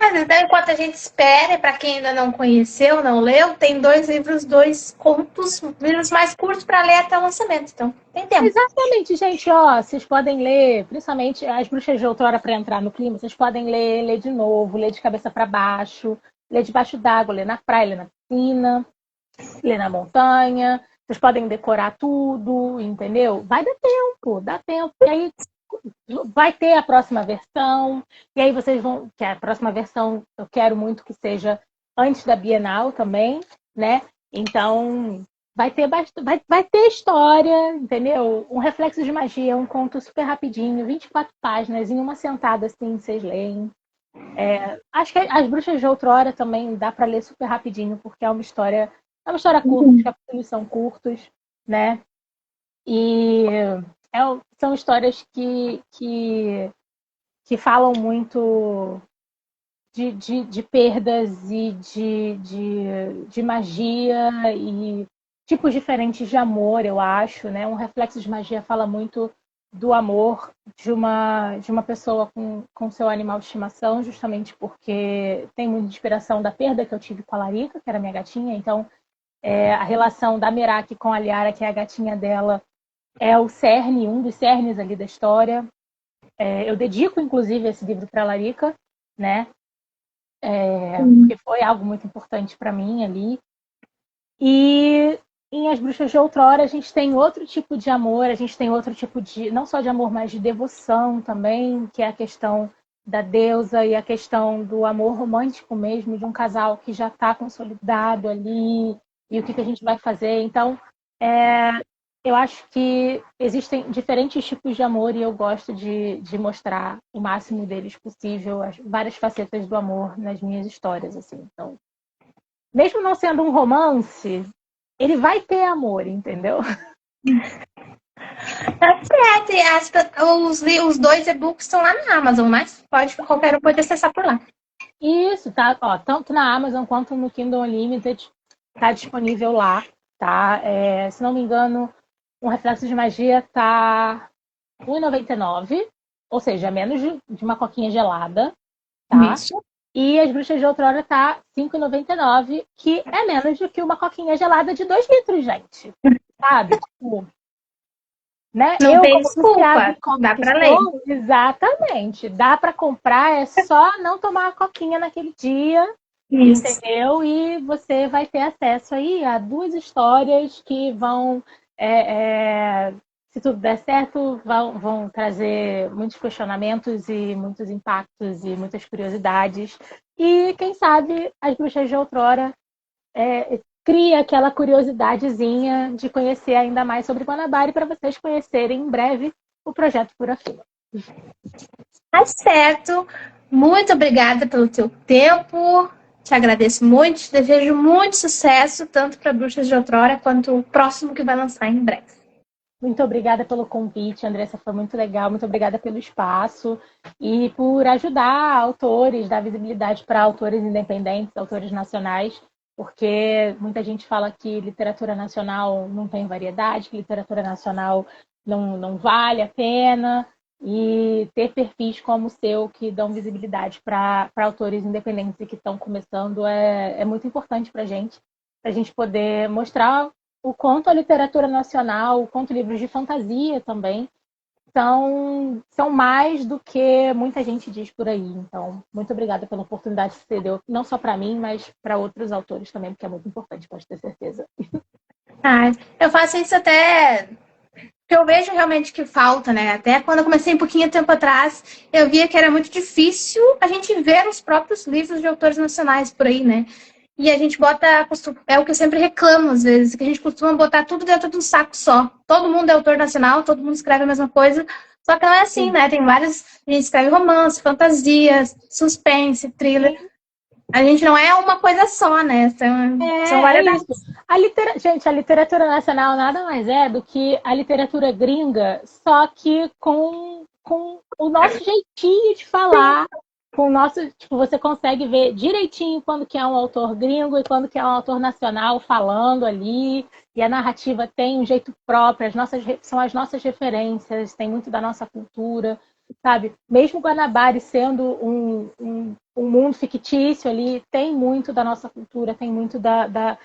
Mas então, enquanto a gente espera, para quem ainda não conheceu, não leu, tem 2 livros, 2 contos, livros mais curtos para ler até o lançamento. Então, tem tempo. Exatamente, gente. Ó, vocês podem ler, principalmente As Bruxas de Outrora, para entrar no clima, vocês podem ler de novo, ler de cabeça para baixo, ler debaixo d'água, ler na praia, ler na piscina, ler na montanha. Vocês podem decorar tudo, entendeu? Vai dar tempo, dá tempo. E aí vai ter a próxima versão, e aí vocês vão, que a próxima versão eu quero muito que seja antes da Bienal também, né? Então vai ter vai ter história, entendeu? Um Reflexo de Magia, um conto super rapidinho, 24 páginas, em uma sentada assim, vocês leem. Acho que As Bruxas de Outrora também dá para ler super rapidinho, porque é uma história curta, os capítulos são curtos, né? E são histórias que falam muito de perdas e de magia e tipos diferentes de amor, eu acho, né? Um Reflexo de Magia fala muito do amor de uma pessoa com seu animal de estimação, justamente porque tem muita inspiração da perda que eu tive com a Larica, que era minha gatinha. Então, a relação da Meraki com a Liara, que é a gatinha dela, é o cerne, um dos cernes ali da história. Eu dedico, inclusive, esse livro para a Larica, né? Porque foi algo muito importante para mim ali. E em As Bruxas de Outrora a gente tem outro tipo de amor, a gente tem outro tipo de, não só de amor, mas de devoção também, que é a questão da deusa e a questão do amor romântico mesmo, de um casal que já está consolidado ali, e o que a gente vai fazer. Então, eu acho que existem diferentes tipos de amor e eu gosto de mostrar o máximo deles possível, as várias facetas do amor nas minhas histórias, assim. Então, mesmo não sendo um romance, ele vai ter amor, entendeu? Tá certo. Os 2 e-books estão lá na Amazon, mas qualquer um pode acessar por lá. Isso, tá? Ó, tanto na Amazon quanto no Kindle Unlimited tá disponível lá, tá? Se não me engano, Um Reflexo de Magia tá R$1,99, ou seja, menos de uma coquinha gelada, tá? Isso. E As Bruxas de Outrora tá R$5,99, que é menos do que uma coquinha gelada de 2 litros, gente. Sabe? Tipo, né? Não tem desculpa, dá pra ler. Exatamente. Dá para comprar, é só não tomar a coquinha naquele dia, Isso. entendeu? E você vai ter acesso aí a 2 histórias que vão, se tudo der certo, vão trazer muitos questionamentos e muitos impactos e muitas curiosidades. E quem sabe As Bruxas de Outrora cria aquela curiosidadezinha de conhecer ainda mais sobre Guanabara para vocês conhecerem em breve o projeto Pura Fila. Tá certo. Muito obrigada pelo teu tempo. Te agradeço muito. Te desejo muito sucesso, tanto para Bruxas de Outrora quanto o próximo que vai lançar em breve. Muito obrigada pelo convite, Andressa, foi muito legal. Muito obrigada pelo espaço e por ajudar autores, dar visibilidade para autores independentes, autores nacionais, porque muita gente fala que literatura nacional não tem variedade, que literatura nacional não vale a pena, e ter perfis como o seu que dão visibilidade para autores independentes e que estão começando é muito importante para a gente poder mostrar o quanto a literatura nacional, o quanto livros de fantasia também são mais do que muita gente diz por aí. Então, muito obrigada pela oportunidade que você deu, não só para mim, mas para outros autores também, porque é muito importante, pode ter certeza. Eu faço isso até porque eu vejo realmente que falta, né? Até quando eu comecei um pouquinho de tempo atrás, eu via que era muito difícil a gente ver os próprios livros de autores nacionais por aí, né? E a gente bota, é o que eu sempre reclamo às vezes, que a gente costuma botar tudo dentro de um saco só. Todo mundo é autor nacional, todo mundo escreve a mesma coisa, só que não é assim, né? Tem vários, a gente escreve romance, fantasia, suspense, thriller. A gente não é uma coisa só, né? São várias. É isso. Gente, a literatura nacional nada mais é do que a literatura gringa, só que com o nosso jeitinho de falar, com o nosso, tipo, você consegue ver direitinho quando que é um autor gringo e quando que é um autor nacional falando ali, e a narrativa tem um jeito próprio, são as nossas referências, tem muito da nossa cultura, sabe? Mesmo Guanabara sendo um mundo fictício ali, tem muito da nossa cultura, tem muito da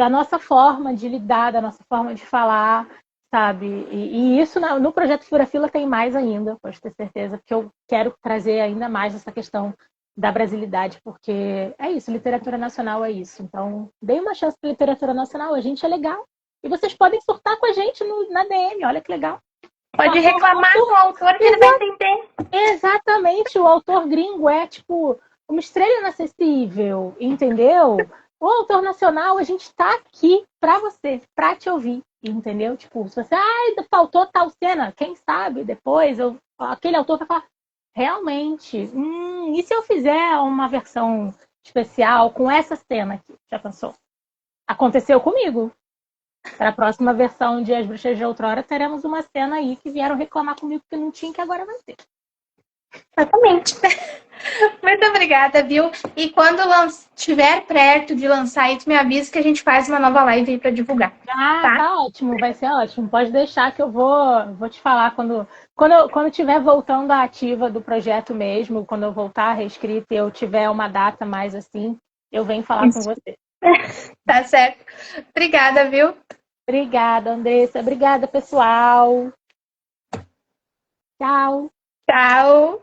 nossa forma de lidar, da nossa forma de falar, sabe? E isso no projeto Fura-Fila tem mais ainda, pode ter certeza, porque eu quero trazer ainda mais essa questão da brasilidade, porque é isso, literatura nacional é isso. Então, dê uma chance para literatura nacional, a gente é legal. E vocês podem surtar com a gente na DM, olha que legal. Pode reclamar com o autor que ele vai entender. Exatamente, o autor gringo é tipo uma estrela inacessível, entendeu? O autor nacional, a gente está aqui para você, para te ouvir, entendeu? Tipo, se você, faltou tal cena, quem sabe depois aquele autor vai falar, realmente, e se eu fizer uma versão especial com essa cena aqui? Já pensou? Aconteceu comigo. Para a próxima versão de As Bruxas de Outrora, teremos uma cena aí que vieram reclamar comigo que não tinha, que agora vai ter. Exatamente. Muito obrigada, viu? E quando estiver perto de lançar aí, tu me avisa que a gente faz uma nova live aí para divulgar. Tá ótimo, vai ser ótimo. Pode deixar que eu vou te falar quando estiver voltando à ativa do projeto mesmo, quando eu voltar reescrita e eu tiver uma data mais assim, eu venho falar com você. Tá certo. Obrigada, viu? Obrigada, Andressa. Obrigada, pessoal. Tchau. Tchau.